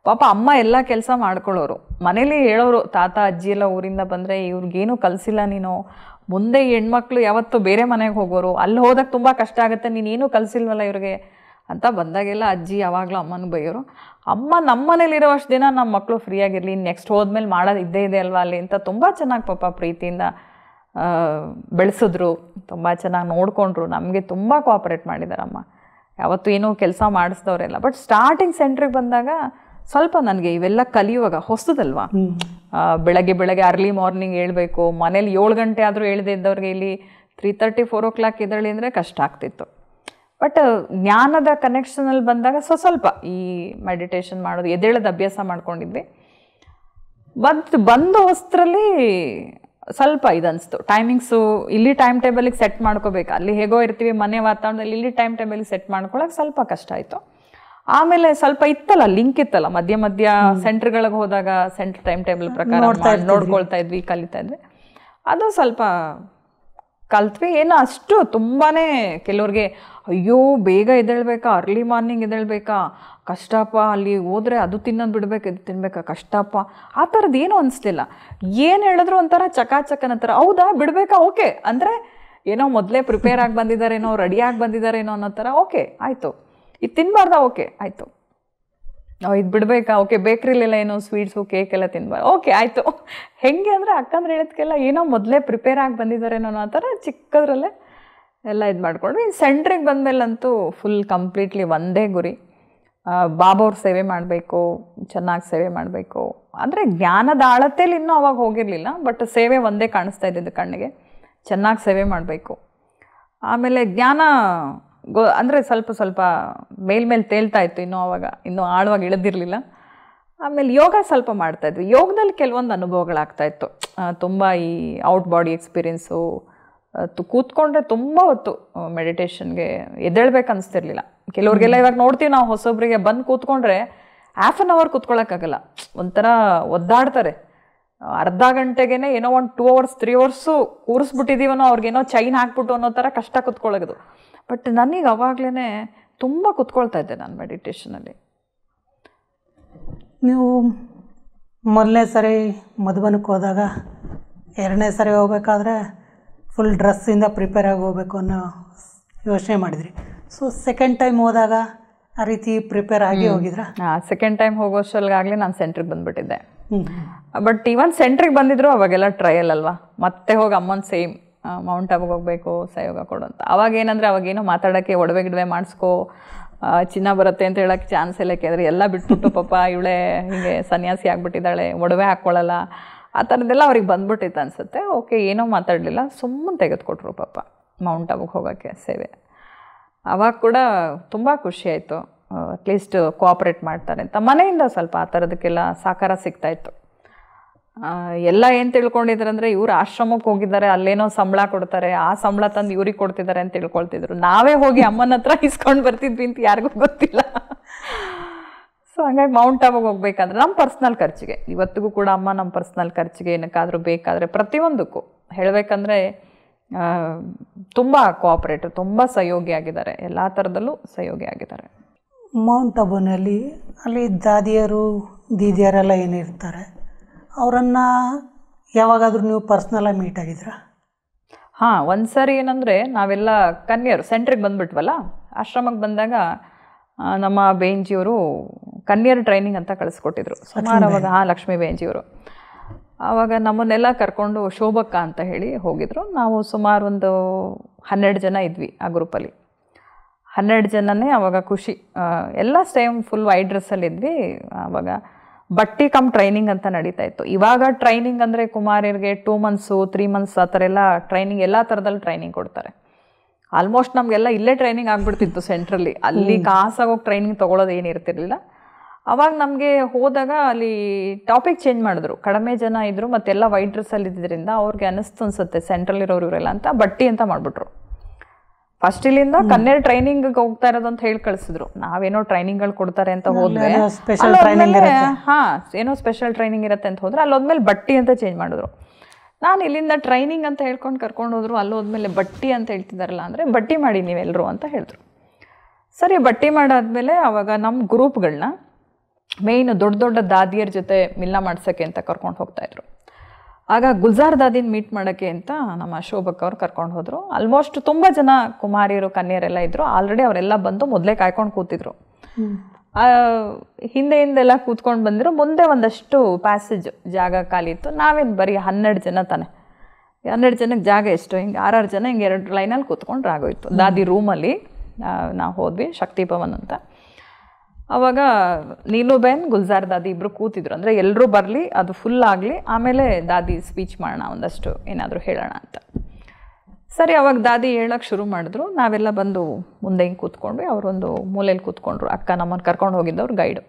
ಪಾಪ ಅಮ್ಮ ಎಲ್ಲ ಕೆಲಸ ಮಾಡ್ಕೊಳ್ಳೋರು, ಮನೇಲಿ ಹೇಳೋರು, ತಾತ ಅಜ್ಜಿ ಎಲ್ಲ ಊರಿಂದ ಬಂದರೆ ಇವ್ರಿಗೇನು ಕಲಿಸಿಲ್ಲ ನೀನು, ಮುಂದೆ ಹೆಣ್ಮಕ್ಳು ಯಾವತ್ತೂ ಬೇರೆ ಮನೆಗೆ ಹೋಗೋರು, ಅಲ್ಲಿ ಹೋದಾಗ ತುಂಬ ಕಷ್ಟ ಆಗುತ್ತೆ, ನೀನೇನು ಕಲಿಸಿಲ್ವಲ್ಲ ಇವ್ರಿಗೆ ಅಂತ ಬಂದಾಗೆಲ್ಲ ಅಜ್ಜಿ ಯಾವಾಗಲೂ ಅಮ್ಮನಿಗೆ ಬೈಯೋರು. ಅಮ್ಮ ನಮ್ಮ ಮನೇಲಿರೋ ಅಷ್ಟು ದಿನ ನಮ್ಮ ಮಕ್ಕಳು ಫ್ರೀಯಾಗಿರಲಿ, ನೆಕ್ಸ್ಟ್ ಹೋದ್ಮೇಲೆ ಮಾಡೋದು ಇದ್ದೇ ಇದೆ ಅಲ್ವಾ ಅಲ್ಲಿ ಅಂತ ತುಂಬ ಚೆನ್ನಾಗಿ ಪಾಪ ಪ್ರೀತಿಯಿಂದ ಬೆಳೆಸಿದ್ರು, ತುಂಬ ಚೆನ್ನಾಗಿ ನೋಡಿಕೊಂಡ್ರು, ನಮಗೆ ತುಂಬ ಕೋಆಪ್ರೇಟ್ ಮಾಡಿದ್ದಾರೆ ಅಮ್ಮ, ಯಾವತ್ತೂ ಏನೂ ಕೆಲಸ ಮಾಡಿಸ್ದವ್ರೆಲ್ಲ. ಬಟ್ ಸ್ಟಾರ್ಟಿಂಗ್ ಸೆಂಟ್ರಿಗೆ ಬಂದಾಗ ಸ್ವಲ್ಪ ನನಗೆ ಇವೆಲ್ಲ ಕಲಿಯುವಾಗ ಹೊಸದಲ್ವಾ, ಬೆಳಗ್ಗೆ ಅರ್ಲಿ ಮಾರ್ನಿಂಗ್ ಹೇಳ್ಬೇಕು, ಮನೇಲಿ 7 ಗಂಟೆ ಆದರೂ ಹೇಳ್ದೆ ಇದ್ದವ್ರಿಗೆ ಇಲ್ಲಿ 3:30 4 o'clock ಎದ್ದೇಳಿ ಅಂದರೆ ಕಷ್ಟ ಆಗ್ತಿತ್ತು. ಬಟ್ ಜ್ಞಾನದ ಕನೆಕ್ಷನಲ್ಲಿ ಬಂದಾಗ ಸ್ವಲ್ಪ ಈ ಮೆಡಿಟೇಷನ್ ಮಾಡೋದು, ಎದ್ದೇಳದ ಅಭ್ಯಾಸ ಮಾಡ್ಕೊಂಡಿದ್ವಿ. ಬಂದು ಹೊಸರಲ್ಲಿ ಸ್ವಲ್ಪ ಇದನ್ನಿಸ್ತು, ಟೈಮಿಂಗ್ಸು ಇಲ್ಲಿ ಟೈಮ್ ಟೇಬಲಿಗೆ ಸೆಟ್ ಮಾಡ್ಕೋಬೇಕು, ಅಲ್ಲಿ ಹೇಗೋ ಇರ್ತೀವಿ ಮನೆ ವಾತಾವರಣದಲ್ಲಿ, ಇಲ್ಲಿ ಟೈಮ್ ಟೇಬಲಿಗೆ ಸೆಟ್ ಮಾಡ್ಕೊಳ್ಳೋಕೆ ಸ್ವಲ್ಪ ಕಷ್ಟ ಆಯಿತು. ಆಮೇಲೆ ಸ್ವಲ್ಪ ಇತ್ತಲ್ಲ, ಲಿಂಕ್ ಇತ್ತಲ್ಲ, ಮಧ್ಯ ಸೆಂಟ್ರ್ಗಳಿಗೆ ಹೋದಾಗ ಸೆಂಟ್ರ್ ಟೈಮ್ ಟೇಬಲ್ ಪ್ರಕಾರ ನೋಡ್ಕೊಳ್ತಾ ಇದ್ವಿ, ಕಲಿತಾ ಇದ್ವಿ. ಅದು ಸ್ವಲ್ಪ ಕಲ್ತ್ವಿ. ಏನೋ ಅಷ್ಟು ತುಂಬಾ ಕೆಲವ್ರಿಗೆ ಅಯ್ಯೋ ಬೇಗ ಎದ್ದೇಳ್ಬೇಕಾ, ಅರ್ಲಿ ಮಾರ್ನಿಂಗ್ ಎದ್ದೇಳ್ಬೇಕಾ, ಕಷ್ಟಪ್ಪ, ಅಲ್ಲಿ ಹೋದರೆ ಅದು ತಿನ್ನೋದು ಬಿಡಬೇಕು, ಇದು ತಿನ್ಬೇಕಾ, ಕಷ್ಟಪ್ಪ, ಆ ಥರದ್ದು ಏನೂ ಅನಿಸ್ಲಿಲ್ಲ. ಏನು ಹೇಳಿದ್ರು ಒಂಥರ ಚಕಾಚಕನ ಥರ, ಹೌದಾ ಬಿಡಬೇಕಾ, ಓಕೆ ಅಂದರೆ ಏನೋ ಮೊದಲೇ ಪ್ರಿಪೇರ್ ಆಗಿ ಬಂದಿದ್ದಾರೇನೋ, ರೆಡಿಯಾಗಿ ಬಂದಿದ್ದಾರೇನೋ ಅನ್ನೋ ಥರ, ಓಕೆ ಆಯಿತು. ಇದು ತಿನ್ನಬಾರ್ದಾ, ಓಕೆ ಆಯಿತು. ಇದು ಬಿಡಬೇಕಾ, ಓಕೆ. ಬೇಕ್ರಿಲೆಲ್ಲ ಏನೋ ಸ್ವೀಟ್ಸು ಕೇಕ್ ಎಲ್ಲ ತಿನ್ಬಾರ್ದು, ಓಕೆ ಆಯಿತು. ಹೆಂಗೆ ಅಂದರೆ ಅಕ್ಕಂದ್ರೆ ಹೇಳಿದ್ಕೆಲ್ಲ ಏನೋ ಮೊದಲೇ ಪ್ರಿಪೇರ್ ಆಗಿ ಬಂದಿದ್ದಾರೇನೋ ಅನ್ನೋ ಥರ ಚಿಕ್ಕದ್ರಲ್ಲೇ ಎಲ್ಲ ಇದು ಮಾಡ್ಕೊಂಡ್ವಿ. ಸೆಂಟ್ರಿಗೆ ಬಂದಮೇಲಂತೂ ಫುಲ್ ಕಂಪ್ಲೀಟ್ಲಿ ಒಂದೇ ಗುರಿ, ಬಾಬಾವ್ರ ಸೇವೆ ಮಾಡಬೇಕು, ಚೆನ್ನಾಗಿ ಸೇವೆ ಮಾಡಬೇಕು. ಅಂದರೆ ಜ್ಞಾನದ ಆಳತೆಯಲ್ಲಿ ಇನ್ನೂ ಅವಾಗ ಹೋಗಿರಲಿಲ್ಲ, ಬಟ್ ಸೇವೆ ಒಂದೇ ಕಾಣಿಸ್ತಾ ಇದ್ದಿದ್ದು ಕಣ್ಣಿಗೆ, ಚೆನ್ನಾಗಿ ಸೇವೆ ಮಾಡಬೇಕು. ಆಮೇಲೆ ಜ್ಞಾನ ಅಂದರೆ ಸ್ವಲ್ಪ ಮೇಲ್ಮೇಲೆ ತೇಲ್ತಾ ಇತ್ತು, ಇನ್ನೂ ಆಳವಾಗಿ ಇಳಿದಿರಲಿಲ್ಲ. ಆಮೇಲೆ ಯೋಗ ಸ್ವಲ್ಪ ಮಾಡ್ತಾಯಿದ್ವಿ. ಯೋಗದಲ್ಲಿ ಕೆಲವೊಂದು ಅನುಭವಗಳಾಗ್ತಾಯಿತ್ತು, ತುಂಬ ಈ ಔಟ್ ಬಾಡಿ ಎಕ್ಸ್ಪೀರಿಯೆನ್ಸು. ಕೂತ್ಕೊಂಡ್ರೆ ತುಂಬ ಹೊತ್ತು ಮೆಡಿಟೇಷನ್ಗೆ ಎದ್ದೇಳ್ಬೇಕು ಅನಿಸ್ತಿರ್ಲಿಲ್ಲ. ಕೆಲವ್ರಿಗೆಲ್ಲ ಇವಾಗ ನೋಡ್ತೀವಿ ನಾವು, ಹೊಸೊಬ್ಬರಿಗೆ ಬಂದು ಕೂತ್ಕೊಂಡ್ರೆ ½ an hour ಕೂತ್ಕೊಳ್ಳೋಕ್ಕಾಗಲ್ಲ, ಒಂಥರ ಒದ್ದಾಡ್ತಾರೆ. ಅರ್ಧ ಗಂಟೆಗೇ ಏನೋ ಒಂದು 2 hours 3 hours ಕೂರಿಸ್ಬಿಟ್ಟಿದ್ದೀವನೋ, ಅವ್ರಿಗೇನೋ ಚೈನ್ ಹಾಕ್ಬಿಟ್ಟು ಅನ್ನೋ ಥರ ಕಷ್ಟ ಕೂತ್ಕೊಳ್ಳೋದು. ಬಟ್ ನನಗೆ ಅವಾಗಲೇ ತುಂಬ ಕೂತ್ಕೊಳ್ತಾ ಇದ್ದೆ ನಾನು ಮೆಡಿಟೇಷನಲ್ಲಿ. ನೀವು ಮೊದಲನೇ ಸರಿ ಮಧುಬನಕ್ಕೆ ಹೋದಾಗ, 2ನೇ ಸರಿ ಹೋಗ್ಬೇಕಾದ್ರೆ ಫುಲ್ ಡ್ರೆಸ್ಸಿಂದ ಪ್ರಿಪೇರ್ ಆಗಿ ಹೋಗ್ಬೇಕು ಅನ್ನೋ ಯೋಚನೆ ಮಾಡಿದ್ರಿ. ಸೊ ಸೆಕೆಂಡ್ ಟೈಮ್ ಹೋದಾಗ ಆ ರೀತಿ ಪ್ರಿಪೇರ್ ಆಗಿ ಹೋಗಿದ್ರಾ? ಸೆಕೆಂಡ್ ಟೈಮ್ ಹೋಗೋಷ್ಟಲ್ಗಾಗಲೇ ನಾನು ಸೆಂಟ್ರಿಗೆ ಬಂದುಬಿಟ್ಟಿದ್ದೆ. ಬಟ್ ಇವನ್ ಸೆಂಟ್ರಿಗೆ ಬಂದಿದ್ರು ಅವಾಗೆಲ್ಲ ಟ್ರಯಲ್ ಅಲ್ವಾ, ಮತ್ತೆ ಹೋಗಿ ಅಮ್ಮನ ಸೇಮ್ ಮೌಂಟ್ ಆಬಿಗೆ ಹೋಗಬೇಕು, ಸಹಯೋಗ ಕೊಡು ಅಂತ. ಅವಾಗೇನಂದರೆ ಅವಾಗೇನೋ ಮಾತಾಡೋಕ್ಕೆ ಒಡವೆ ಗಿಡವೆ ಮಾಡಿಸ್ಕೋ, ಚಿನ್ನ ಬರುತ್ತೆ ಅಂತ ಹೇಳೋಕ್ಕೆ ಚಾನ್ಸ್ ಇಲ್ಲ. ಯಾಕೆಂದರೆ ಎಲ್ಲ ಬಿಟ್ಬಿಟ್ಟು ಪಾಪ ಇವಳೆ ಹೀಗೆ ಸನ್ಯಾಸಿ ಆಗಿಬಿಟ್ಟಿದ್ದಾಳೆ, ಒಡವೆ ಹಾಕ್ಕೊಳ್ಳಲ್ಲ, ಆ ಥರದ್ದೆಲ್ಲ ಅವ್ರಿಗೆ ಬಂದ್ಬಿಟ್ಟಿತ್ತು ಅನಿಸುತ್ತೆ. ಓಕೆ, ಏನೋ ಮಾತಾಡಲಿಲ್ಲ, ಸುಮ್ಮನೆ ತೆಗೆದುಕೊಟ್ರು ಪಾಪ. ಮೌಂಟ್ ಆಬುಗೆ ಹೋಗೋಕ್ಕೆ ಸೇವೆ. ಆವಾಗ ಕೂಡ ತುಂಬ ಖುಷಿ ಆಯಿತು, ಅಟ್ಲೀಸ್ಟ್ ಕೋಆಪ್ರೇಟ್ ಮಾಡ್ತಾರೆ ಅಂತ. ಮನೆಯಿಂದ ಸ್ವಲ್ಪ ಆ ಥರದಕ್ಕೆಲ್ಲ ಸಹಕಾರ ಸಿಗ್ತಾಯಿತ್ತು. ಎಲ್ಲ ಏನು ತಿಳ್ಕೊಂಡಿದ್ರಂದರೆ ಇವ್ರು ಆಶ್ರಮಕ್ಕೆ ಹೋಗಿದ್ದಾರೆ, ಅಲ್ಲೇನೋ ಸಂಬಳ ಕೊಡ್ತಾರೆ, ಆ ಸಂಬಳ ತಂದು ಇವ್ರಿಗೆ ಕೊಡ್ತಿದ್ದಾರೆ ಅಂತ ತಿಳ್ಕೊಳ್ತಿದ್ರು. ನಾವೇ ಹೋಗಿ ಅಮ್ಮನ ಹತ್ರ ಇಸ್ಕೊಂಡು ಬರ್ತಿದ್ವಿ ಅಂತ ಯಾರಿಗೂ ಗೊತ್ತಿಲ್ಲ. ಸೊ ಹಂಗಾಗಿ ಮೌಂಟ್ ಆಬುಗೆ ಹೋಗ್ಬೇಕಂದ್ರೆ ನಮ್ಮ ಪರ್ಸ್ನಲ್ ಖರ್ಚಿಗೆ, ಇವತ್ತಿಗೂ ಕೂಡ ಅಮ್ಮ ನಮ್ಮ ಪರ್ಸ್ನಲ್ ಖರ್ಚಿಗೆ ಏನಕ್ಕಾದರೂ ಬೇಕಾದರೆ ಪ್ರತಿಯೊಂದಕ್ಕೂ ಹೇಳಬೇಕಂದ್ರೆ ತುಂಬ ಕೋಆಪ್ರೇಟಿವ್, ತುಂಬ ಸಹಯೋಗಿ ಆಗಿದ್ದಾರೆ, ಎಲ್ಲ ಥರದಲ್ಲೂ ಸಹಯೋಗಿ ಆಗಿದ್ದಾರೆ. ಮೌಂಟ್ ಆಬುನಲ್ಲಿ ಅಲ್ಲಿ ದಾದಿಯರು ದೀದಿಯರೆಲ್ಲ ಏನಿರ್ತಾರೆ, ಅವರನ್ನು ಯಾವಾಗಾದರೂ ನೀವು ಪರ್ಸ್ನಲಾಗಿ ಮೀಟ್ ಆಗಿದ್ದೀರಾ? ಹಾಂ, ಒಂದು ಸಾರಿ ಏನಂದರೆ ನಾವೆಲ್ಲ ಕನ್ಯರು ಸೆಂಟ್ರಿಗೆ ಬಂದುಬಿಟ್ವಲ್ಲ, ಆಶ್ರಮಕ್ಕೆ ಬಂದಾಗ ನಮ್ಮ ಬೇಂಜಿಯವರು ಕನ್ಯರ್ ಟ್ರೈನಿಂಗ್ ಅಂತ ಕಳಿಸ್ಕೊಟ್ಟಿದ್ರು ಸುಮಾರು ಅವಾಗ. ಲಕ್ಷ್ಮೀ ಬೇಂಜಿಯವರು ಆವಾಗ ನಮ್ಮನ್ನೆಲ್ಲ ಕರ್ಕೊಂಡು ಶೋಭಕ್ಕ ಅಂತ ಹೇಳಿ ಹೋಗಿದ್ರು. ನಾವು ಸುಮಾರು ಒಂದು 12 ಜನ ಇದ್ವಿ ಆ ಗ್ರೂಪಲ್ಲಿ. 12 ಜನನೇ ಆವಾಗ ಖುಷಿ. ಎಲ್ಲ ಸೇಮ್ ಫುಲ್ ವೈಟ್ ಡ್ರೆಸ್ಸಲ್ಲಿ ಇದ್ವಿ. ಆವಾಗ ಬಟ್ಟಿ ಕಮ್ ಟ್ರೈನಿಂಗ್ ಅಂತ ನಡೀತಾ ಇತ್ತು. ಇವಾಗ ಟ್ರೈನಿಂಗ್ ಅಂದರೆ ಕುಮಾರಿಯರಿಗೆ 2 ಮಂತ್ಸು 3 ಮಂತ್ಸ್ ಆ ಥರ ಎಲ್ಲ ಟ್ರೈನಿಂಗ್, ಎಲ್ಲ ಥರದಲ್ಲಿ ಟ್ರೈನಿಂಗ್ ಕೊಡ್ತಾರೆ. ಆಲ್ಮೋಸ್ಟ್ ನಮಗೆಲ್ಲ ಇಲ್ಲೇ ಟ್ರೈನಿಂಗ್ ಆಗಿಬಿಡ್ತಿತ್ತು ಸೆಂಟ್ರಲ್ಲಿ. ಅಲ್ಲಿ ಕಾಸಾಗೋಗಿ ಟ್ರೈನಿಂಗ್ ತೊಗೊಳೋದು ಏನಿರ್ತಿರ್ಲಿಲ್ಲ. ಅವಾಗ ನಮಗೆ ಹೋದಾಗ ಅಲ್ಲಿ ಟಾಪಿಕ್ ಚೇಂಜ್ ಮಾಡಿದ್ರು. ಕಡಿಮೆ ಜನ ಇದ್ದರು ಮತ್ತೆಲ್ಲ ವೈಟ್ ಡ್ರೆಸ್ಸಲ್ಲಿ ಇದ್ದಿದ್ದರಿಂದ ಅವ್ರಿಗೆ ಅನಿಸ್ತು ಸೆಂಟ್ರಲ್ಲಿರೋರು ಇವರೆಲ್ಲ ಅಂತ ಬಟ್ಟಿ ಅಂತ ಮಾಡಿಬಿಟ್ರು. ಫಸ್ಟ್ ಇಲ್ಲಿಂದ ಕನ್ಯರ್ ಟ್ರೈನಿಂಗ್ಗೆ ಹೋಗ್ತಾ ಇರೋದು ಅಂತ ಹೇಳಿ ಕಳಿಸಿದ್ರು. ನಾವೇನೋ ಟ್ರೈನಿಂಗ್ಗಳು ಕೊಡ್ತಾರೆ ಅಂತ ಹೋದ್ವಿ. ಹಾಂ, ಏನೋ ಸ್ಪೆಷಲ್ ಟ್ರೈನಿಂಗ್ ಇರುತ್ತೆ ಅಂತ ಹೋದ್ರೆ ಅಲ್ಲೋದ್ಮೇಲೆ ಬಟ್ಟಿ ಅಂತ ಚೇಂಜ್ ಮಾಡಿದ್ರು. ನಾನು ಇಲ್ಲಿಂದ ಟ್ರೈನಿಂಗ್ ಅಂತ ಹೇಳ್ಕೊಂಡು ಕರ್ಕೊಂಡು ಹೋದ್ರು. ಅಲ್ಲೋದ್ಮೇಲೆ ಬಟ್ಟಿ ಅಂತ ಹೇಳ್ತಿದ್ದಾರಲ್ಲ, ಅಂದರೆ ಬಟ್ಟಿ ಮಾಡಿ ನೀವೆಲ್ಲರೂ ಅಂತ ಹೇಳಿದ್ರು. ಸರಿ, ಬಟ್ಟಿ ಮಾಡಾದ್ಮೇಲೆ ಆವಾಗ ನಮ್ಮ ಗ್ರೂಪ್ಗಳನ್ನ ಮೇಯ್ನ್ ದೊಡ್ಡ ದೊಡ್ಡ ದಾದಿಯರ ಜೊತೆ ಮಿಲ್ನ ಮಾಡ್ಸೋಕ್ಕೆ ಅಂತ ಕರ್ಕೊಂಡು ಹೋಗ್ತಾಯಿದ್ರು. ಆಗ ಗುಲ್ಜಾರ್ ದಾದಿನ ಮೀಟ್ ಮಾಡೋಕ್ಕೆ ಅಂತ ನಮ್ಮ ಶೋಭಕ್ ಅವ್ರು ಕರ್ಕೊಂಡು ಹೋದರು. ಆಲ್ಮೋಸ್ಟ್ ತುಂಬ ಜನ ಕುಮಾರಿಯರು ಕನ್ಯರೆಲ್ಲ ಇದ್ದರು. ಆಲ್ರೆಡಿ ಅವರೆಲ್ಲ ಬಂದು ಮೊದಲೇ ಕಾಯ್ಕೊಂಡು ಕೂತಿದ್ರು. ಹಿಂದೆಲ್ಲ ಕೂತ್ಕೊಂಡು ಬಂದಿರು. ಮುಂದೆ ಒಂದಷ್ಟು ಪ್ಯಾಸೇಜ್ ಜಾಗ ಖಾಲಿ ಇತ್ತು. ನಾವೇನು ಬರೀ 12 ಜನ ತಾನೆ, 12 ಜನಕ್ಕೆ ಜಾಗ ಎಷ್ಟು, ಹಿಂಗೆ 6 ಜನ ಹಿಂಗೆ 2 ಲೈನಲ್ಲಿ ಕೂತ್ಕೊಂಡ್ರೆ ಆಗೋಯ್ತು. ದಾದಿ ರೂಮಲ್ಲಿ ನಾವು ಹೋದ್ವಿ, ಶಕ್ತಿ ಭವನ್ ಅಂತ. ಆವಾಗ ನೀಲುಬೇನ್ ಗುಲ್ಜಾರ್ ದಾದಿ ಇಬ್ಬರು ಕೂತಿದ್ರು. ಅಂದರೆ ಎಲ್ಲರೂ ಬರಲಿ, ಅದು ಫುಲ್ ಆಗಲಿ, ಆಮೇಲೆ ದಾದಿ ಸ್ಪೀಚ್ ಮಾಡೋಣ, ಒಂದಷ್ಟು ಏನಾದರೂ ಹೇಳೋಣ ಅಂತ. ಸರಿ, ಅವಾಗ ದಾದಿ ಹೇಳೋಕ್ಕೆ ಶುರು ಮಾಡಿದ್ರು. ನಾವೆಲ್ಲ ಬಂದು ಮುಂದೆ ಹಿಂಗೆ ಕೂತ್ಕೊಂಡ್ವಿ. ಅವರೊಂದು ಮೂಲೆಯಲ್ಲಿ ಕೂತ್ಕೊಂಡ್ರು. ಅಕ್ಕ ನಮ್ಮನ್ನು ಕರ್ಕೊಂಡು ಹೋಗಿದ್ದವ್ರು ಗೈಡು.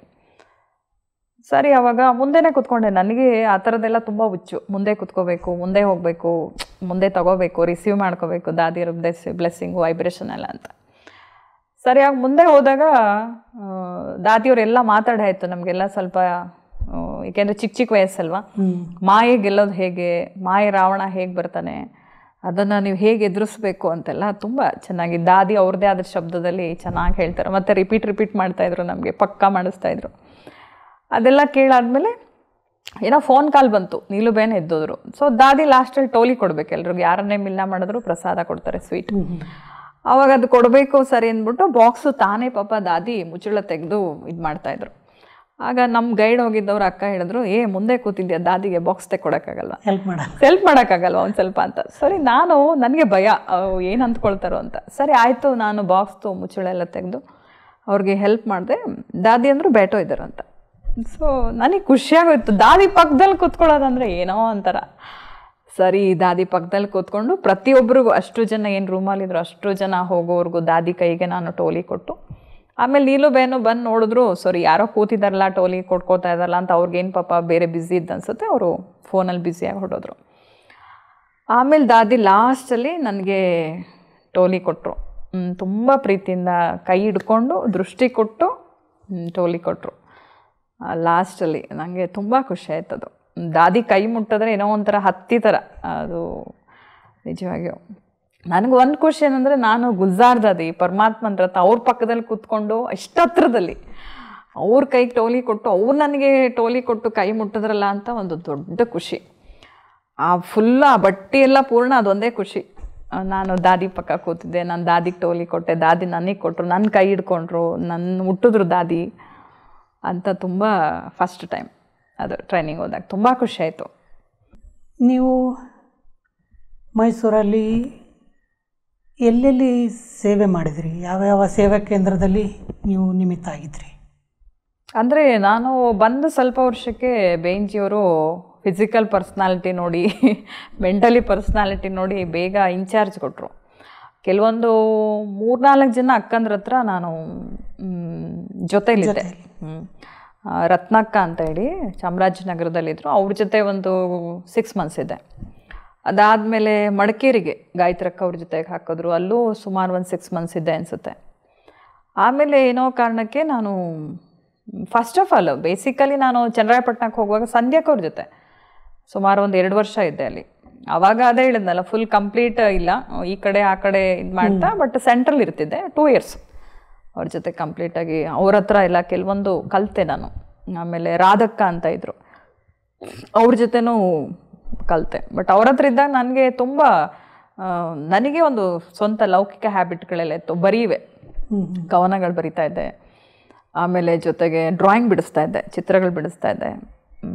ಸರಿ, ಅವಾಗ ಮುಂದೆನೇ ಕೂತ್ಕೊಂಡೆ. ನನಗೆ ಆ ಥರದ್ದೆಲ್ಲ ತುಂಬ ಹುಚ್ಚು. ಮುಂದೆ ಕೂತ್ಕೋಬೇಕು, ಮುಂದೆ ಹೋಗಬೇಕು, ಮುಂದೆ ತಗೋಬೇಕು, ರಿಸೀವ್ ಮಾಡ್ಕೋಬೇಕು ದಾದಿಯರ ಬ್ಲೆಸ್ಸಿಂಗು, ವೈಬ್ರೇಷನ್ ಎಲ್ಲ ಅಂತ. ಸರಿಯಾಗಿ ಮುಂದೆ ಹೋದಾಗ ದಾದಿಯವರೆಲ್ಲ ಮಾತಾಡಾಯಿತು. ನಮಗೆಲ್ಲ ಸ್ವಲ್ಪ, ಏಕೆಂದರೆ ಚಿಕ್ಕ ವಯಸ್ಸಲ್ವಾ, ಮಾಯೆ ಗೆಲ್ಲೋದು ಹೇಗೆ, ಮಾಯೆ ರಾವಣ ಹೇಗೆ ಬರ್ತಾನೆ, ಅದನ್ನು ನೀವು ಹೇಗೆ ಎದುರಿಸ್ಬೇಕು ಅಂತೆಲ್ಲ ತುಂಬ ಚೆನ್ನಾಗಿ ದಾದಿ ಅವ್ರದ್ದೇ ಆದ ಶಬ್ದದಲ್ಲಿ ಚೆನ್ನಾಗಿ ಹೇಳ್ತಾರೆ. ಮತ್ತು ರಿಪೀಟ್ ಮಾಡ್ತಾಯಿದ್ರು, ನಮಗೆ ಪಕ್ಕಾ ಮಾಡಿಸ್ತಾಯಿದ್ರು. ಅದೆಲ್ಲ ಕೇಳಾದ್ಮೇಲೆ ಏನೋ ಫೋನ್ ಕಾಲ್ ಬಂತು. ನೀಲುಬೇನ್ ಎದ್ದೋದ್ರು. ಸೊ ದಾದಿ ಲಾಸ್ಟಲ್ಲಿ ಟೋಲಿ ಕೊಡ್ಬೇಕು ಎಲ್ರಿಗೂ. ಯಾರನ್ನೇ ಮಿಲ್ನ ಮಾಡಿದ್ರು ಪ್ರಸಾದ ಕೊಡ್ತಾರೆ, ಸ್ವೀಟ್. ಅವಾಗ ಅದು ಕೊಡಬೇಕು ಸರಿ ಅಂದ್ಬಿಟ್ಟು ಬಾಕ್ಸು ತಾನೇ ಪಾಪ ದಾದಿ ಮುಚ್ಚಳ ತೆಗೆದು ಇದು ಮಾಡ್ತಾಯಿದ್ರು. ಆಗ ನಮ್ಮ ಗೈಡ್ ಹೋಗಿದ್ದವ್ರು ಅಕ್ಕ ಹೇಳಿದ್ರು, ಮುಂದೆ ಕೂತಿದ್ಯಾ, ದಾದಿಗೆ ಬಾಕ್ಸ್ ತೆಕ್ಕೊಡೋಕ್ಕಾಗಲ್ವ, ಹೆಲ್ಪ್ ಮಾಡೋಕ್ಕಾಗಲ್ವ ಒಂದು ಸ್ವಲ್ಪ ಅಂತ. ಸರಿ, ನನಗೆ ಭಯ ಏನು ಅಂದ್ಕೊಳ್ತಾರೋ ಅಂತ. ಸರಿ ಆಯಿತು, ನಾನು ಬಾಕ್ಸ್ದು ಮುಚ್ಚಳ ಎಲ್ಲ ತೆಗೆದು ಅವ್ರಿಗೆ ಹೆಲ್ಪ್ ಮಾಡಿದೆ. ದಾದಿ ಅಂದರು ಬೇಟೋ ಇದ್ದಾರೆ ಅಂತ. ಸೊ ನನಗೆ ಖುಷಿಯಾಗೋಯ್ತು. ದಾದಿ ಪಕ್ಕದಲ್ಲಿ ಕೂತ್ಕೊಳ್ಳೋದಂದರೆ ಏನೋ ಒಂಥರ. ಸರಿ, ದಾದಿ ಪಕ್ಕದಲ್ಲಿ ಕೂತ್ಕೊಂಡು ಪ್ರತಿಯೊಬ್ಬರಿಗೂ, ಅಷ್ಟು ಜನ ಏನು ರೂಮಲ್ಲಿದ್ರು ಅಷ್ಟು ಜನ ಹೋಗೋವ್ರಿಗೂ ದಾದಿ ಕೈಗೆ ನಾನು ಟೋಲಿ ಕೊಟ್ಟು, ಆಮೇಲೆ ನೀಲುಬೇನು ಬಂದು ನೋಡಿದ್ರು. ಸರಿ, ಯಾರೋ ಕೂತಿದ್ದಾರಲ್ಲ, ಟೋಲಿ ಕೊಟ್ಕೋತಾ ಇದ್ದಾರಲ್ಲ ಅಂತ ಅವ್ರಿಗೇನು ಪಾಪ ಬೇರೆ ಬ್ಯುಸಿ ಇದ್ದು ಅನ್ಸುತ್ತೆ, ಅವರು ಫೋನಲ್ಲಿ ಬ್ಯುಸಿಯಾಗಿ ಹೊರಡೋದ್ರು. ಆಮೇಲೆ ದಾದಿ ಲಾಸ್ಟಲ್ಲಿ ನನಗೆ ಟೋಲಿ ಕೊಟ್ಟರು. ತುಂಬ ಪ್ರೀತಿಯಿಂದ ಕೈ ಹಿಡ್ಕೊಂಡು ದೃಷ್ಟಿ ಕೊಟ್ಟು ಟೋಲಿ ಕೊಟ್ಟರು. ಲಾಸ್ಟಲ್ಲಿ ನನಗೆ ತುಂಬ ಖುಷಿ ಆಯ್ತದು. ದಾದಿ ಕೈ ಮುಟ್ಟಿದ್ರೆ ಏನೋ ಒಂಥರ ಹತ್ತಿ ಥರ. ಅದು ನಿಜವಾಗಿಯೂ ನನಗೆ ಒಂದು ಖುಷಿ ಏನಂದರೆ, ನಾನು ಗುಲ್ಜಾರ್ ದಾದಿ ಪರಮಾತ್ಮನ ರಥ ಅವ್ರ ಪಕ್ಕದಲ್ಲಿ ಕೂತ್ಕೊಂಡು ಇಷ್ಟು ಹತ್ರದಲ್ಲಿ ಅವ್ರ ಕೈಗೆ ಟೋಲಿ ಕೊಟ್ಟು, ಅವ್ರು ನನಗೆ ಟೋಲಿ ಕೊಟ್ಟು ಕೈ ಮುಟ್ಟಿದ್ರಲ್ಲ ಅಂತ ಒಂದು ದೊಡ್ಡ ಖುಷಿ. ಆ ಬಟ್ಟೆ ಎಲ್ಲ ಪೂರ್ಣ ಅದೊಂದೇ ಖುಷಿ. ನಾನು ದಾದಿ ಪಕ್ಕ ಕೂತಿದ್ದೆ, ನಾನು ದಾದಿಗೆ ಟೋಲಿ ಕೊಟ್ಟೆ, ದಾದಿ ನನಗೆ ಕೊಟ್ಟರು, ನನ್ನ ಕೈ ಹಿಡ್ಕೊಂಡ್ರು, ನನ್ನ ಮುಟ್ಟಿದ್ರು ದಾದಿ ಅಂತ. ತುಂಬ ಫಸ್ಟ್ ಟೈಮ್ ಅದು ಟ್ರೈನಿಂಗ್ ಹೋದಾಗ ತುಂಬ ಖುಷಿ ಆಯಿತು. ನೀವು ಮೈಸೂರಲ್ಲಿ ಎಲ್ಲೆಲ್ಲಿ ಸೇವೆ ಮಾಡಿದ್ರಿ? ಯಾವ ಸೇವಾ ಕೇಂದ್ರದಲ್ಲಿ ನೀವು ನಿಮಿತ್ತ ಆಗಿದ್ರಿ? ಅಂದರೆ ನಾನು ಬಂದು ಸ್ವಲ್ಪ ವರ್ಷಕ್ಕೆ ಬೇಂಜಿಯವರು ಫಿಸಿಕಲ್ ಪರ್ಸ್ನಾಲಿಟಿ ನೋಡಿ, ಮೆಂಟಲಿ ಪರ್ಸ್ನಾಲಿಟಿ ನೋಡಿ ಬೇಗ ಇನ್ಚಾರ್ಜ್ ಕೊಟ್ಟರು. ಕೆಲವೊಂದು 3-4 ಜನ ಅಕ್ಕಂದ್ರ ಹತ್ರ ನಾನು ಜೊತೆಲಿದ್ದೆ. ರತ್ನಕ್ಕ ಅಂತ ಹೇಳಿ ಚಾಮರಾಜನಗರದಲ್ಲಿದ್ದರು, ಅವ್ರ ಜೊತೆ ಒಂದು 6 ಮಂತ್ಸ್ ಇದೆ. ಅದಾದಮೇಲೆ ಮಡಿಕೇರಿಗೆ ಗಾಯತ್ರಕ್ಕ ಅವ್ರ ಜೊತೆಗೆ ಹಾಕಿದ್ರು, ಅಲ್ಲೂ ಸುಮಾರು ಒಂದು 6 ಮಂತ್ಸ್ ಇದ್ದೆ ಅನಿಸುತ್ತೆ. ಆಮೇಲೆ ಏನೋ ಕಾರಣಕ್ಕೆ ನಾನು ಫಸ್ಟ್ ಆಫ್ ಆಲ್ ಬೇಸಿಕಲಿ ನಾನು ಚನ್ನರಾಯಪಟ್ಟಣಕ್ಕೆ ಹೋಗುವಾಗ ಸಂಧ್ಯಾಕ್ಕೆ ಅವ್ರ ಜೊತೆ ಸುಮಾರು ಒಂದು 2 ವರ್ಷ ಇದ್ದೆ ಅಲ್ಲಿ. ಆವಾಗ ಅದೇ ಹೇಳಿದ್ನಲ್ಲ, ಫುಲ್ ಕಂಪ್ಲೀಟ್ ಇಲ್ಲ, ಈ ಕಡೆ ಆ ಕಡೆ ಇದು ಮಾಡ್ತಾ, ಬಟ್ ಸೆಂಟ್ರಲ್ ಇರ್ತಿದ್ದೆ 2 ಇಯರ್ಸ್ ಅವ್ರ ಜೊತೆ ಕಂಪ್ಲೀಟಾಗಿ. ಅವ್ರ ಹತ್ರ ಎಲ್ಲ ಕೆಲವೊಂದು ಕಲಿತೆ ನಾನು. ಆಮೇಲೆ ರಾಧಕ್ಕ ಅಂತ ಇದ್ದರು, ಅವ್ರ ಜೊತೆನೂ ಕಲಿತೆ. ಬಟ್ ಅವ್ರ ಹತ್ರ ಇದ್ದಾಗ ನನಗೆ ತುಂಬ ನನಗೆ ಒಂದು ಸ್ವಂತ ಲೌಕಿಕ ಹ್ಯಾಬಿಟ್ಗಳೆಲ್ಲ ಇತ್ತು. ಬರೀವೆ ಕವನಗಳು ಬರಿತಾ ಇದ್ದೆ, ಆಮೇಲೆ ಜೊತೆಗೆ ಡ್ರಾಯಿಂಗ್ ಬಿಡಿಸ್ತಾ ಇದ್ದೆ, ಚಿತ್ರಗಳು ಬಿಡಿಸ್ತಾ ಇದ್ದೆ.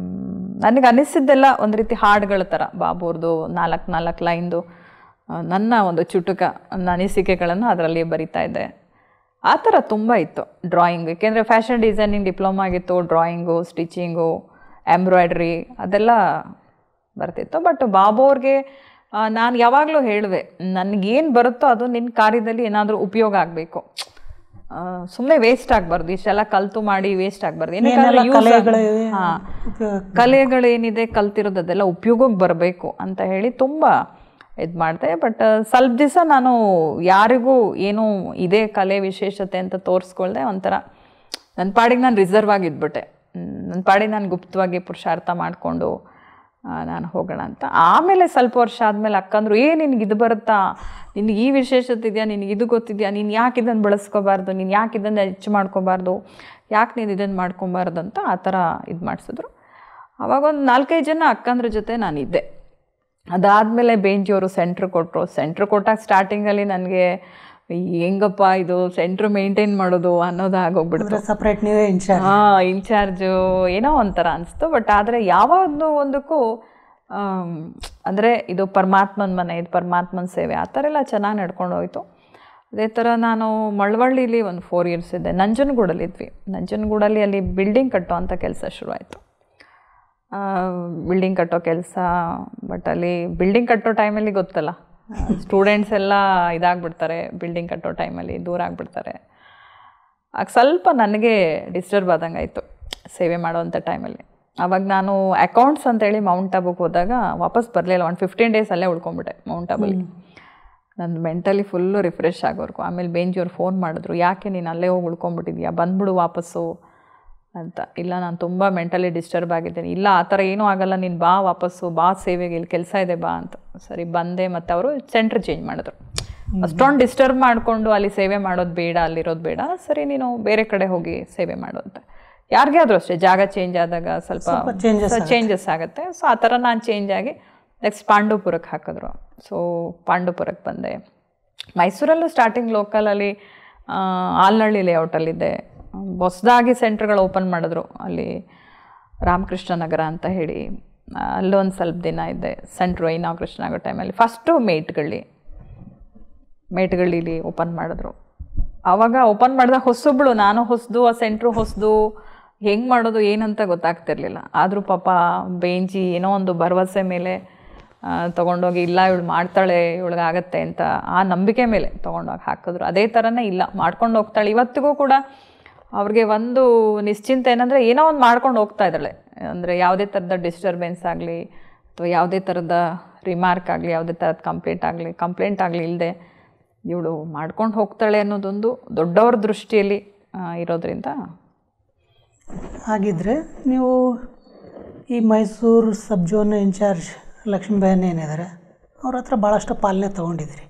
ನನಗೆ ಅನಿಸಿದ್ದೆಲ್ಲ ಒಂದು ರೀತಿ ಹಾಡುಗಳ ಥರ ಬಾಬುರ್ದು 4 ಲೈನ್ದು ನನ್ನ ಒಂದು ಚುಟುಕ ನನ್ನ ಅನಿಸಿಕೆಗಳನ್ನು ಅದರಲ್ಲಿ ಬರಿತಾ ಇದ್ದೆ. ಆ ಥರ ತುಂಬ ಇತ್ತು ಡ್ರಾಯಿಂಗ್. ಏಕೆಂದರೆ ಫ್ಯಾಷನ್ ಡಿಸೈನಿಂಗ್ ಡಿಪ್ಲೊಮಾ ಆಗಿತ್ತು, ಡ್ರಾಯಿಂಗು, ಸ್ಟಿಚಿಂಗು, ಎಂಬ್ರಾಯ್ಡ್ರಿ ಅದೆಲ್ಲ ಬರ್ತಿತ್ತು. ಬಟ್ ಬಾಬು ಅವ್ರಿಗೆ ನಾನು ಯಾವಾಗಲೂ ಹೇಳುವೆ, ನನಗೇನು ಬರುತ್ತೋ ಅದು ನಿನ್ನ ಕಾರ್ಯದಲ್ಲಿ ಏನಾದರೂ ಉಪಯೋಗ ಆಗಬೇಕು, ಸುಮ್ಮನೆ ವೇಸ್ಟ್ ಆಗಬಾರ್ದು, ಇಷ್ಟೆಲ್ಲ ಕಲ್ತು ಮಾಡಿ ವೇಸ್ಟ್ ಆಗಬಾರ್ದು. ಹಾಂ, ಕಲೆಗಳೇನಿದೆ ಕಲ್ತಿರೋದು ಅದೆಲ್ಲ ಉಪಯೋಗಕ್ಕೆ ಬರಬೇಕು ಅಂತ ಹೇಳಿ ತುಂಬ ಇದು ಮಾಡ್ದೆ. ಬಟ್ ಸ್ವಲ್ಪ ದಿವಸ ನಾನು ಯಾರಿಗೂ ಏನೂ ಇದೇ ಕಲೆ ವಿಶೇಷತೆ ಅಂತ ತೋರಿಸ್ಕೊಳ್ದೆ, ಒಂಥರ ನನ್ನ ಪಾಡಿಗೆ ನಾನು ರಿಸರ್ವ್ ಆಗಿದ್ಬಿಟ್ಟೆ. ನನ್ನ ಪಾಡಿಗೆ ನಾನು ಗುಪ್ತವಾಗಿ ಪುರುಷಾರ್ಥ ಮಾಡಿಕೊಂಡು ನಾನು ಹೋಗೋಣ ಅಂತ. ಆಮೇಲೆ ಸ್ವಲ್ಪ ವರ್ಷ ಆದಮೇಲೆ ಅಕ್ಕಂದ್ರು, ನಿನಗೆ ಇದು ಬರುತ್ತಾ, ನಿನಗೆ ಈ ವಿಶೇಷತೆ ಇದೆಯಾ, ನಿನಗೆ ಇದು ಗೊತ್ತಿದೆಯಾ, ನೀನು ಯಾಕೆ ಇದನ್ನು ಬಳಸ್ಕೋಬಾರ್ದು, ನೀನು ಯಾಕೆ ಇದನ್ನು ಹೆಚ್ಚು ಮಾಡ್ಕೊಬಾರ್ದು, ಯಾಕೆ ನೀನು ಇದನ್ನು ಮಾಡ್ಕೊಬಾರ್ದು ಅಂತ ಆ ಥರ ಇದು ಮಾಡಿಸಿದ್ರು. ಆವಾಗ ಒಂದು 4-5 ಜನ ಅಕ್ಕಂದ್ರ ಜೊತೆ ನಾನಿದ್ದೆ. ಅದಾದಮೇಲೆ ಬೇಂಜಿಯವರು ಸೆಂಟ್ರ್ ಕೊಟ್ಟರು. ಸೆಂಟ್ರ್ ಕೊಟ್ಟಾಗ ಸ್ಟಾರ್ಟಿಂಗಲ್ಲಿ ನನಗೆ ಹೆಂಗಪ್ಪ ಇದು ಸೆಂಟ್ರ್ ಮೇಂಟೈನ್ ಮಾಡೋದು ಅನ್ನೋದು ಆಗೋಗ್ಬಿಡ್ತು. ಸಪ್ರೇಟ್ ನೀವೇ ಇನ್ಚಾರ್ಜು ಏನೋ ಒಂಥರ ಅನಿಸ್ತು. ಬಟ್ ಆದರೆ ಒಂದಕ್ಕೂ ಅಂದರೆ ಇದು ಪರಮಾತ್ಮನ ಮನೆ, ಇದು ಪರಮಾತ್ಮನ ಸೇವೆ, ಆ ಥರ ಎಲ್ಲ ಚೆನ್ನಾಗಿ ನಡ್ಕೊಂಡು ಹೋಯಿತು. ಅದೇ ಥರ ನಾನು ಮಳವಳ್ಳಿಲಿ ಒಂದು 4 ಇಯರ್ಸ್ ಇದ್ದೆ. ನಂಜನಗೂಡಲ್ಲಿದ್ವಿ. ನಂಜನಗೂಡಲ್ಲಿ ಅಲ್ಲಿ ಬಿಲ್ಡಿಂಗ್ ಕಟ್ಟೋ ಅಂಥ ಕೆಲಸ ಶುರುವಾಯಿತು. ಬಿಲ್ಡಿಂಗ್ ಕಟ್ಟೋ ಕೆಲಸ. ಬಟ್ ಅಲ್ಲಿ ಬಿಲ್ಡಿಂಗ್ ಕಟ್ಟೋ ಟೈಮಲ್ಲಿ ಗೊತ್ತಲ್ಲ, ಸ್ಟೂಡೆಂಟ್ಸ್ ಎಲ್ಲ ಇದಾಗ್ಬಿಡ್ತಾರೆ, ಬಿಲ್ಡಿಂಗ್ ಕಟ್ಟೋ ಟೈಮಲ್ಲಿ ದೂರ ಆಗಿಬಿಡ್ತಾರೆ. ಆಗ ಸ್ವಲ್ಪ ನನಗೆ ಡಿಸ್ಟರ್ಬ್ ಆದಂಗೆ ಆಯಿತು ಸೇವೆ ಮಾಡೋವಂಥ ಟೈಮಲ್ಲಿ. ಆವಾಗ ನಾನು ಅಕೌಂಟ್ಸ್ ಅಂತೇಳಿ ಮೌಂಟ್ ಆಬುಗೆ ಹೋದಾಗ ವಾಪಸ್ ಬರಲಿಲ್ಲ. ಒಂದು 15 ಡೇಸ್ ಅಲ್ಲೇ ಉಳ್ಕೊಂಬಿಟ್ಟೆ ಮೌಂಟ್ ಆಬಲ್ಲಿ. ನನ್ನ ಮೆಂಟಲಿ ಫುಲ್ಲು ರಿಫ್ರೆಶ್ ಆಗೋರ್ಗು. ಆಮೇಲೆ ಬೇಂಜಿಯವ್ರು ಫೋನ್ ಮಾಡಿದ್ರು, ಯಾಕೆ ನೀನು ಅಲ್ಲೇ ಹೋಗಿ ಉಳ್ಕೊಂಬಿಟ್ಟಿದ್ಯಾ, ಬಂದ್ಬಿಡು ವಾಪಸ್ಸು ಅಂತ. ಇಲ್ಲ, ನಾನು ತುಂಬ ಮೆಂಟಲಿ ಡಿಸ್ಟರ್ಬ್ ಆಗಿದ್ದೀನಿ. ಇಲ್ಲ, ಆ ಥರ ಏನೂ ಆಗಲ್ಲ, ನೀನು ಬಾ ವಾಪಸ್ಸು, ಬಾ ಸೇವೆಗೆ, ಇಲ್ಲಿ ಕೆಲಸ ಇದೆ ಬಾ ಅಂತ. ಸರಿ ಬಂದೆ. ಮತ್ತು ಅವರು ಸೆಂಟ್ರ್ ಚೇಂಜ್ ಮಾಡಿದ್ರು. ಅಷ್ಟೊಂದು ಡಿಸ್ಟರ್ಬ್ ಮಾಡಿಕೊಂಡು ಅಲ್ಲಿ ಸೇವೆ ಮಾಡೋದು ಬೇಡ, ಅಲ್ಲಿರೋದು ಬೇಡ, ಸರಿ ನೀನು ಬೇರೆ ಕಡೆ ಹೋಗಿ ಸೇವೆ ಮಾಡು ಅಂತ. ಯಾರಿಗೇ ಆದರೂ ಅಷ್ಟೇ, ಜಾಗ ಚೇಂಜ್ ಆದಾಗ ಸ್ವಲ್ಪ ಚೇಂಜಸ್ ಆಗುತ್ತೆ. ಸೊ ಆ ಥರ ನಾನು ಚೇಂಜ್ ಆಗಿ ನೆಕ್ಸ್ಟ್ ಪಾಂಡವಪುರಕ್ಕೆ ಹಾಕಿದ್ರು. ಸೊ ಪಾಂಡವಪುರಕ್ಕೆ ಬಂದೆ. ಮೈಸೂರಲ್ಲೂ ಸ್ಟಾರ್ಟಿಂಗ್ ಲೋಕಲಲ್ಲಿ ಆಲ್ನಳ್ಳಿ ಲೇಔಟಲ್ಲಿದ್ದೆ. ಹೊಸದಾಗಿ ಸೆಂಟ್ರ್ಗಳು ಓಪನ್ ಮಾಡಿದ್ರು ಅಲ್ಲಿ, ರಾಮಕೃಷ್ಣ ನಗರ ಅಂತ ಹೇಳಿ, ಅಲ್ಲೊಂದು ಸ್ವಲ್ಪ ದಿನ ಇದ್ದೆ. ಸೆಂಟ್ರು ಇನಾಗ್ರೇಷನ್ ಆಗೋ ಟೈಮಲ್ಲಿ ಫಸ್ಟು ಮೇಟ್ಗಳ್ಳಿಲಿ ಓಪನ್ ಮಾಡಿದ್ರು. ಆವಾಗ ಓಪನ್ ಮಾಡಿದಾಗ ಹೊಸೊಬ್ಳು, ನಾನು ಹೊಸದು, ಆ ಸೆಂಟ್ರು ಹೊಸದು, ಹೆಂಗೆ ಮಾಡೋದು ಏನಂತ ಗೊತ್ತಾಗ್ತಿರ್ಲಿಲ್ಲ. ಆದರೂ ಪಾಪ ಬೇಂಜಿ ಏನೋ ಒಂದು ಭರವಸೆ ಮೇಲೆ ತೊಗೊಂಡೋಗಿ, ಇಲ್ಲ ಇವಳು ಮಾಡ್ತಾಳೆ, ಇವಳಿಗಾಗತ್ತೆ ಅಂತ ಆ ನಂಬಿಕೆ ಮೇಲೆ ತೊಗೊಂಡೋಗಿ ಹಾಕಿದ್ರು. ಅದೇ ಥರನೇ ಇಲ್ಲ, ಮಾಡ್ಕೊಂಡು ಹೋಗ್ತಾಳೆ. ಇವತ್ತಿಗೂ ಕೂಡ ಅವ್ರಿಗೆ ಒಂದು ನಿಶ್ಚಿಂತೆ ಏನಂದರೆ, ಏನೋ ಒಂದು ಮಾಡ್ಕೊಂಡು ಹೋಗ್ತಾ ಇದ್ದಾಳೆ. ಅಂದರೆ ಯಾವುದೇ ಥರದ ಡಿಸ್ಟರ್ಬೆನ್ಸ್ ಆಗಲಿ ಅಥವಾ ಯಾವುದೇ ಥರದ ರಿಮಾರ್ಕ್ ಆಗಲಿ, ಯಾವುದೇ ಥರದ ಕಂಪ್ಲೇಂಟ್ ಆಗಲಿ ಇಲ್ಲದೆ ಇವಳು ಮಾಡ್ಕೊಂಡು ಹೋಗ್ತಾಳೆ ಅನ್ನೋದೊಂದು ದೊಡ್ಡವ್ರ ದೃಷ್ಟಿಯಲ್ಲಿ ಇರೋದ್ರಿಂದ. ಹಾಗಿದ್ರೆ ನೀವು ಈ ಮೈಸೂರು ಸಬ್ ಝೋನ್ ಇನ್ಚಾರ್ಜ್ ಲಕ್ಷ್ಮೀಬಾಯಿ ಏನಿದ್ದಾರೆ, ಅವ್ರ ಹತ್ರ ಭಾಳಷ್ಟು ಪಾಲನೆ ತೊಗೊಂಡಿದ್ದೀರಿ.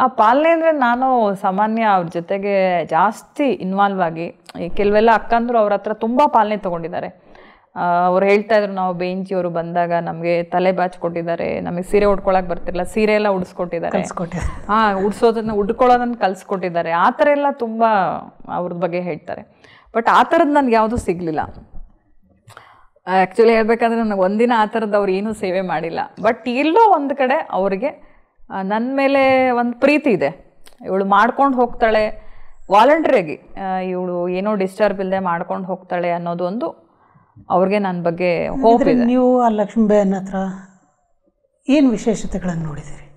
ಆ ಪಾಲನೆ ಅಂದರೆ ನಾನು ಸಾಮಾನ್ಯ ಅವ್ರ ಜೊತೆಗೆ ಜಾಸ್ತಿ ಇನ್ವಾಲ್ವ್ ಆಗಿ, ಕೆಲವೆಲ್ಲ ಅಕ್ಕಂದ್ರು ಅವ್ರ ಹತ್ರ ತುಂಬ ಪಾಲನೆ ತೊಗೊಂಡಿದ್ದಾರೆ. ಅವ್ರು ಹೇಳ್ತಾಯಿದ್ರು, ನಾವು ಬೇಂಜಿಯವರು ಬಂದಾಗ ನಮಗೆ ತಲೆ ಬಾಚ್ ಕೊಟ್ಟಿದ್ದಾರೆ, ನಮಗೆ ಸೀರೆ ಉಡ್ಕೊಳಕ್ಕೆ ಬರ್ತಿರಲಿಲ್ಲ, ಸೀರೆ ಎಲ್ಲ ಉಡಿಸ್ಕೊಟ್ಟಿದ್ದಾರೆ, ಉಡ್ಕೊಳ್ಳೋದನ್ನು ಕಲಿಸ್ಕೊಟ್ಟಿದ್ದಾರೆ. ಆ ಥರ ಎಲ್ಲ ತುಂಬ ಅವ್ರ ಬಗ್ಗೆ ಹೇಳ್ತಾರೆ. ಬಟ್ ಆ ಥರದ್ದು ನನಗೆ ಯಾವುದೂ ಸಿಗಲಿಲ್ಲ. ಆ್ಯಕ್ಚುಲಿ ಹೇಳ್ಬೇಕಂದ್ರೆ ನನಗೆ ಒಂದಿನ ಆ ಥರದ್ದು ಅವ್ರು ಏನೂ ಸೇವೆ ಮಾಡಿಲ್ಲ. ಬಟ್ ಎಲ್ಲೋ ಒಂದು ಕಡೆ ಅವರಿಗೆ ನನ್ನ ಮೇಲೆ ಒಂದು ಪ್ರೀತಿ ಇದೆ. ಇವಳು ಮಾಡ್ಕೊಂಡು ಹೋಗ್ತಾಳೆ, ವಾಲಂಟ್ರಿಯಾಗಿ ಇವಳು ಏನೋ ಡಿಸ್ಟರ್ಬ್ ಇಲ್ಲದೆ ಮಾಡ್ಕೊಂಡು ಹೋಗ್ತಾಳೆ ಅನ್ನೋದು ಒಂದು ಅವ್ರಿಗೆ ನನ್ನ ಬಗ್ಗೆ ಹೋಪ್ ಇದೆ. ನೀವು ಆ ಲಕ್ಷ್ಮೀಬಾಯಿ ಹತ್ರ ಏನು ವಿಶೇಷತೆಗಳನ್ನು ನೋಡಿದ್ದೀರಿ?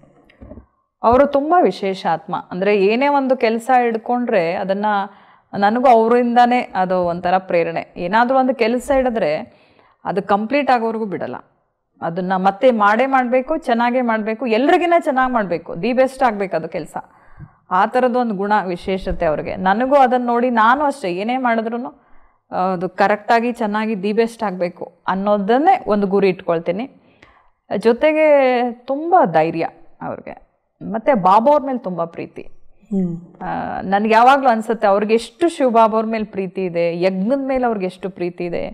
ಅವರು ತುಂಬ ವಿಶೇಷ ಆತ್ಮ. ಅಂದರೆ ಏನೇ ಒಂದು ಕೆಲಸ ಹಿಡ್ಕೊಂಡ್ರೆ ಅದನ್ನು ನನಗೂ ಅವರಿಂದಾನೇ ಅದು ಒಂಥರ ಪ್ರೇರಣೆ. ಏನಾದರೂ ಒಂದು ಕೆಲಸ ಹಿಡಿದ್ರೆ ಅದು ಕಂಪ್ಲೀಟ್ ಆಗೋವರೆಗೂ ಬಿಡಲ್ಲ. ಅದನ್ನು ಮತ್ತೆ ಮಾಡಬೇಕು, ಚೆನ್ನಾಗೇ ಮಾಡಬೇಕು, ಎಲ್ರಿಗಿನ್ನ ಚೆನ್ನಾಗಿ ಮಾಡಬೇಕು, ದಿ ಬೆಸ್ಟ್ ಆಗಬೇಕು ಅದು ಕೆಲಸ. ಆ ಥರದ್ದು ಒಂದು ಗುಣ ವಿಶೇಷತೆ ಅವ್ರಿಗೆ. ನನಗೂ ಅದನ್ನು ನೋಡಿ ನಾನು ಅಷ್ಟೇ ಏನೇ ಮಾಡಿದ್ರೂ ಅದು ಕರೆಕ್ಟಾಗಿ ಚೆನ್ನಾಗಿ ದಿ ಬೆಸ್ಟ್ ಆಗಬೇಕು ಅನ್ನೋದನ್ನೇ ಒಂದು ಗುರಿ ಇಟ್ಕೊಳ್ತೀನಿ. ಜೊತೆಗೆ ತುಂಬ ಧೈರ್ಯ ಅವ್ರಿಗೆ. ಮತ್ತು ಬಾಬಾ ಅವ್ರ ಮೇಲೆ ತುಂಬ ಪ್ರೀತಿ. ನನಗೆ ಯಾವಾಗಲೂ ಅನಿಸುತ್ತೆ ಅವ್ರಿಗೆ ಎಷ್ಟು ಶಿವಬಾಬಾ ಅವ್ರ ಮೇಲೆ ಪ್ರೀತಿ ಇದೆ, ಯಜ್ಞದ ಮೇಲೆ ಅವ್ರಿಗೆ ಎಷ್ಟು ಪ್ರೀತಿ ಇದೆ.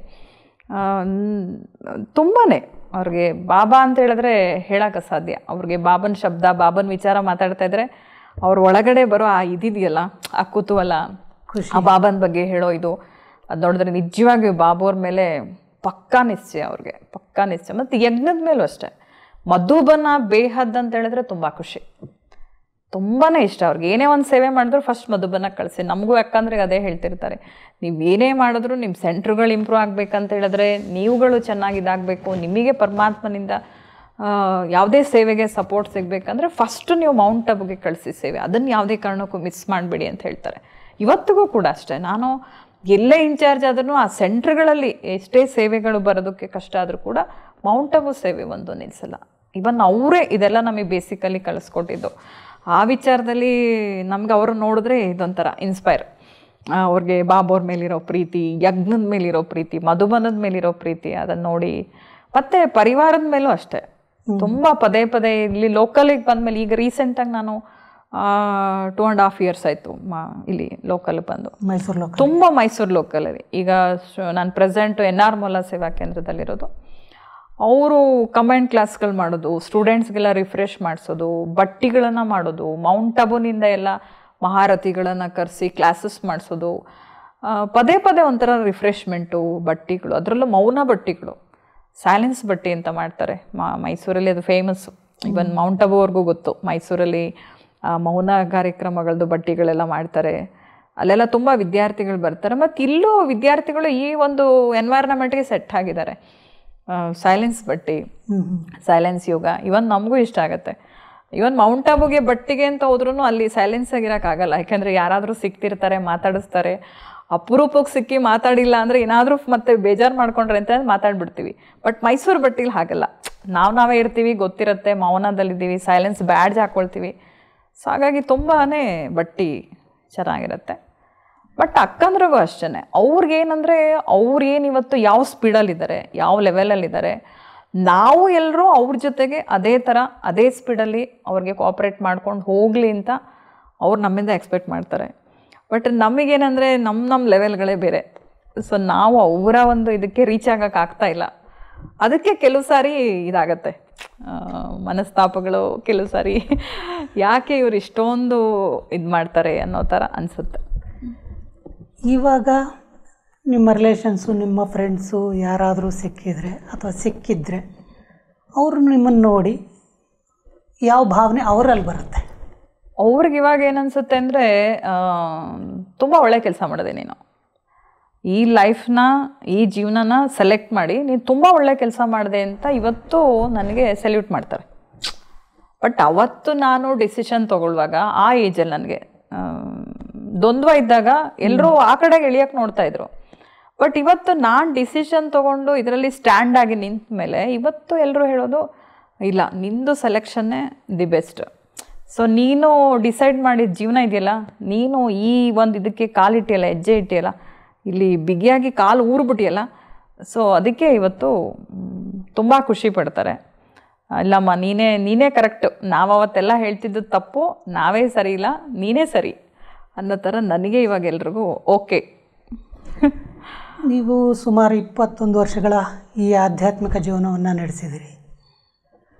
ತುಂಬಾ ಅವ್ರಿಗೆ ಬಾಬಾ ಅಂತ ಹೇಳಿದ್ರೆ ಹೇಳೋಕೆ ಸಾಧ್ಯ. ಅವ್ರಿಗೆ ಬಾಬನ ಶಬ್ದ, ಬಾಬನ ವಿಚಾರ ಮಾತಾಡ್ತಾ ಇದ್ರೆ ಅವ್ರ ಒಳಗಡೆ ಬರೋ ಆ ಇದಿದೆಯಲ್ಲ, ಆ ಕುತೂಹಲ, ಆ ಬಾಬನ ಬಗ್ಗೆ ಹೇಳೋ ಇದು, ಅದು ನೋಡಿದ್ರೆ ನಿಜವಾಗಿಯೂ ಬಾಬಾವ್ರ ಮೇಲೆ ಪಕ್ಕಾ ನಿಶ್ಚಯ ಅವ್ರಿಗೆ, ಪಕ್ಕಾ ನಿಶ್ಚಯ. ಮತ್ತು ಯಜ್ಞದ ಮೇಲೂ ಅಷ್ಟೇ. ಮಧುಬನ ಬೇಹದ್ ಅಂತ ಹೇಳಿದ್ರೆ ತುಂಬ ಖುಷಿ, ತುಂಬಾ ಇಷ್ಟ ಅವ್ರಿಗೆ. ಏನೇ ಒಂದು ಸೇವೆ ಮಾಡಿದ್ರು ಫಸ್ಟ್ ಮಧುಬನ ಕಳಿಸಿ. ನಮಗೂ ಯಾಕಂದರೆ ಅದೇ ಹೇಳ್ತಿರ್ತಾರೆ, ನೀವು ಏನೇ ಮಾಡಿದ್ರು ನಿಮ್ಮ ಸೆಂಟ್ರುಗಳು ಇಂಪ್ರೂವ್ ಆಗಬೇಕಂತ ಹೇಳಿದ್ರೆ, ನೀವುಗಳು ಚೆನ್ನಾಗಿದಾಗಬೇಕು, ನಿಮಗೆ ಪರಮಾತ್ಮನಿಂದ ಯಾವುದೇ ಸೇವೆಗೆ ಸಪೋರ್ಟ್ ಸಿಗಬೇಕಂದ್ರೆ ಫಸ್ಟು ನೀವು ಮೌಂಟ್ ಅಬುಗೆ ಕಳಿಸಿ ಸೇವೆ, ಅದನ್ನು ಯಾವುದೇ ಕಾರಣಕ್ಕೂ ಮಿಸ್ ಮಾಡಬೇಡಿ ಅಂತ ಹೇಳ್ತಾರೆ. ಇವತ್ತಿಗೂ ಕೂಡ ಅಷ್ಟೇ, ನಾನು ಎಲ್ಲೇ ಇನ್ಚಾರ್ಜ್ ಆದ್ರೂ ಆ ಸೆಂಟ್ರ್ಗಳಲ್ಲಿ ಎಷ್ಟೇ ಸೇವೆಗಳು ಬರೋದಕ್ಕೆ ಕಷ್ಟ ಆದರೂ ಕೂಡ ಮೌಂಟ್ ಅಬು ಸೇವೆ ಒಂದು ನಿಲ್ಲಿಸಲ್ಲ. ಇವನ್ ಅವರೇ ಇದೆಲ್ಲ ನಮಗೆ ಬೇಸಿಕಲಿ ಕಳಿಸ್ಕೊಟ್ಟಿದ್ದು. ಆ ವಿಚಾರದಲ್ಲಿ ನಮ್ಗೆ ಅವರು ನೋಡಿದ್ರೆ ಇದೊಂಥರ ಇನ್ಸ್ಪೈರ್. ಅವ್ರಿಗೆ ಬಾಬೋರ್ ಮೇಲಿರೋ ಪ್ರೀತಿ, ಯಜ್ಞದ ಮೇಲಿರೋ ಪ್ರೀತಿ, ಮಧುಬನದ ಮೇಲಿರೋ ಪ್ರೀತಿ, ಅದನ್ನು ನೋಡಿ. ಮತ್ತು ಪರಿವಾರದ ಮೇಲೂ ಅಷ್ಟೇ ತುಂಬ ಪದೇ ಪದೇ ಇಲ್ಲಿ ಲೋಕಲಿಗೆ ಬಂದಮೇಲೆ, ಈಗ ರೀಸೆಂಟಾಗಿ ನಾನು 2.5 years ಆಯಿತು ಇಲ್ಲಿ ಲೋಕಲ್ ಬಂದು, ತುಂಬ ಮೈಸೂರು ಲೋಕಲಲ್ಲಿ. ಈಗ ನಾನು ಪ್ರೆಸೆಂಟು NR ಮೊಲ ಸೇವಾ ಕೇಂದ್ರದಲ್ಲಿರೋದು. ಅವರು ಕಂಬೈನ್ಡ್ ಕ್ಲಾಸ್ಗಳು ಮಾಡೋದು, ಸ್ಟೂಡೆಂಟ್ಸ್ಗೆಲ್ಲ ರಿಫ್ರೆಶ್ ಮಾಡಿಸೋದು, ಬಟ್ಟಿಗಳನ್ನು ಮಾಡೋದು, ಮೌಂಟ್ ಅಬುನಿಂದ ಎಲ್ಲ ಮಹಾರಥಿಗಳನ್ನು ಕರೆಸಿ ಕ್ಲಾಸಸ್ ಮಾಡಿಸೋದು, ಪದೇ ಪದೇ ಒಂಥರ ರಿಫ್ರೆಶ್ಮೆಂಟು, ಬಟ್ಟಿಗಳು, ಅದರಲ್ಲೂ ಮೌನ ಬಟ್ಟಿಗಳು, ಸೈಲೆನ್ಸ್ ಬಟ್ಟಿ ಅಂತ ಮಾಡ್ತಾರೆ ಮೈಸೂರಲ್ಲಿ, ಅದು ಫೇಮಸ್ಸು. ಇವನ್ ಮೌಂಟ್ ಅಬುವರೆಗೂ ಗೊತ್ತು. ಮೈಸೂರಲ್ಲಿ ಮೌನ ಕಾರ್ಯಕ್ರಮಗಳದ್ದು ಬಟ್ಟಿಗಳೆಲ್ಲ ಮಾಡ್ತಾರೆ. ಅಲ್ಲೆಲ್ಲ ತುಂಬ ವಿದ್ಯಾರ್ಥಿಗಳು ಬರ್ತಾರೆ. ಮತ್ತು ಇಲ್ಲೂ ವಿದ್ಯಾರ್ಥಿಗಳು ಈ ಒಂದು ಎನ್ವೈರ್ನಮೆಂಟ್ಗೆ ಸೆಟ್ ಆಗಿದ್ದಾರೆ. ಸೈಲೆನ್ಸ್ ಬಟ್ಟಿ, ಸೈಲೆನ್ಸ್ ಯೋಗ, ಇವನ್ ನಮಗೂ ಇಷ್ಟ ಆಗುತ್ತೆ. ಇವನ್ ಮೌಂಟ್ ಅಬುಗೆ ಬಟ್ಟಿಗೆ ಅಂತ ಹೋದ್ರೂ ಅಲ್ಲಿ ಸೈಲೆನ್ಸ್ ಆಗಿರೋಕ್ಕಾಗಲ್ಲ. ಯಾಕೆಂದರೆ ಯಾರಾದರೂ ಸಿಗ್ತಿರ್ತಾರೆ, ಮಾತಾಡಿಸ್ತಾರೆ. ಅಪರೂಪಕ್ಕೆ ಸಿಕ್ಕಿ ಮಾತಾಡಿಲ್ಲ ಅಂದರೆ ಏನಾದರೂ ಮತ್ತೆ ಬೇಜಾರು ಮಾಡ್ಕೊಂಡ್ರೆ ಅಂತ ಮಾತಾಡ್ಬಿಡ್ತೀವಿ. ಬಟ್ ಮೈಸೂರು ಬಟ್ಟಿಲಿ ಹಾಗಲ್ಲ, ನಾವೇ ಇರ್ತೀವಿ, ಗೊತ್ತಿರುತ್ತೆ, ಮೌನದಲ್ಲಿದ್ದೀವಿ, ಸೈಲೆನ್ಸ್ ಬ್ಯಾಡ್ಜ್ ಹಾಕ್ಕೊಳ್ತೀವಿ. ಸೊ ಹಾಗಾಗಿ ತುಂಬಾ ಬಟ್ಟಿ ಚೆನ್ನಾಗಿರುತ್ತೆ. ಬಟ್ ಅಕ್ಕಂದ್ರಿಗೂ ಅಷ್ಟೇ, ಅವ್ರಿಗೇನಂದರೆ ಅವ್ರೇನು ಇವತ್ತು ಯಾವ ಸ್ಪೀಡಲ್ಲಿದ್ದಾರೆ, ಯಾವ ಲೆವೆಲಲ್ಲಿದ್ದಾರೆ, ನಾವು ಎಲ್ಲರೂ ಅವ್ರ ಜೊತೆಗೆ ಅದೇ ಥರ ಅದೇ ಸ್ಪೀಡಲ್ಲಿ ಅವ್ರಿಗೆ ಕೋಆಪ್ರೇಟ್ ಮಾಡ್ಕೊಂಡು ಹೋಗಲಿ ಅಂತ ಅವ್ರು ನಮ್ಮಿಂದ ಎಕ್ಸ್ಪೆಕ್ಟ್ ಮಾಡ್ತಾರೆ. ಬಟ್ ನಮಗೇನೆಂದರೆ ನಮ್ಮ ಲೆವೆಲ್ಗಳೇ ಬೇರೆ. ಸೊ ನಾವು ಅವರ ಒಂದು ಇದಕ್ಕೆ ರೀಚ್ ಆಗೋಕ್ಕಾಗ್ತಾ ಇಲ್ಲ. ಅದಕ್ಕೆ ಕೆಲವು ಸಾರಿ ಇದಾಗತ್ತೆ, ಮನಸ್ತಾಪಗಳು, ಕೆಲವು ಸಾರಿ ಯಾಕೆ ಇವ್ರು ಇಷ್ಟೊಂದು ಇದು ಮಾಡ್ತಾರೆ ಅನ್ನೋ ಥರ ಅನಿಸುತ್ತೆ. ಇವಾಗ ನಿಮ್ಮ ರಿಲೇಷನ್ಸು, ನಿಮ್ಮ ಫ್ರೆಂಡ್ಸು ಯಾರಾದರೂ ಸಿಕ್ಕಿದರೆ ಅಥವಾ ಸಿಕ್ಕಿದ್ರೆ ಅವರು ನಿಮ್ಮನ್ನು ನೋಡಿ ಯಾವ ಭಾವನೆ ಅವರಲ್ಲಿ ಬರುತ್ತೆ? ಅವ್ರಿಗೆ ಇವಾಗ ಏನನ್ಸುತ್ತೆ ಅಂದರೆ, ತುಂಬ ಒಳ್ಳೆ ಕೆಲಸ ಮಾಡಿದೆ ನೀನು, ಈ ಲೈಫ್ನ, ಈ ಜೀವನನ ಸೆಲೆಕ್ಟ್ ಮಾಡಿ ನೀನು ತುಂಬ ಒಳ್ಳೆ ಕೆಲಸ ಮಾಡಿದೆ ಅಂತ ಇವತ್ತು ನನಗೆ ಸೆಲ್ಯೂಟ್ ಮಾಡ್ತಾರೆ. ಬಟ್ ಅವತ್ತು ನಾನು ಡಿಸಿಷನ್ ತೊಗೊಳ್ಳುವಾಗ ಆ ಏಜಲ್ಲಿ ನನಗೆ ದ್ವಂದ್ವ ಇದ್ದಾಗ ಎಲ್ಲರೂ ಆ ಕಡೆಗೆ ಎಳಿಯೋಕ್ಕೆ ನೋಡ್ತಾಯಿದ್ರು. ಬಟ್ ಇವತ್ತು ನಾನು ಡಿಸಿಷನ್ ತೊಗೊಂಡು ಇದರಲ್ಲಿ ಸ್ಟ್ಯಾಂಡ್ ಆಗಿ ನಿಂತ ಮೇಲೆ ಇವತ್ತು ಎಲ್ಲರೂ ಹೇಳೋದು, ಇಲ್ಲ ನಿಂದು ಸೆಲೆಕ್ಷನ್ನೇ ದಿ ಬೆಸ್ಟ್. ಸೊ ನೀನು ಡಿಸೈಡ್ ಮಾಡಿದ ಜೀವನ ಇದೆಯಲ್ಲ, ನೀನು ಈ ಒಂದು ಇದಕ್ಕೆ ಕಾಲಿಟ್ಟಿಯಲ್ಲ, ಹೆಜ್ಜೆ ಇಟ್ಟಿಯಲ್ಲ, ಇಲ್ಲಿ ಬಿಗಿಯಾಗಿ ಕಾಲು ಊರ್ಬಿಟ್ಟಿಯಲ್ಲ. ಸೊ ಅದಕ್ಕೆ ಇವತ್ತು ತುಂಬ ಖುಷಿ ಪಡ್ತಾರೆ. ಇಲ್ಲಮ್ಮ ನೀನೇ ಕರೆಕ್ಟು, ನಾವು ಅವತ್ತೆಲ್ಲ ಹೇಳ್ತಿದ್ದು ತಪ್ಪು, ನಾವೇ ಸರಿ ಇಲ್ಲ, ನೀನೇ ಸರಿ ಅನ್ನೋ ಥರ ನನಗೆ ಇವಾಗ ಎಲ್ರಿಗೂ ಓಕೆ. ನೀವು ಸುಮಾರು 21 ವರ್ಷಗಳ ಈ ಆಧ್ಯಾತ್ಮಿಕ ಜೀವನವನ್ನು ನಡೆಸಿದಿರಿ.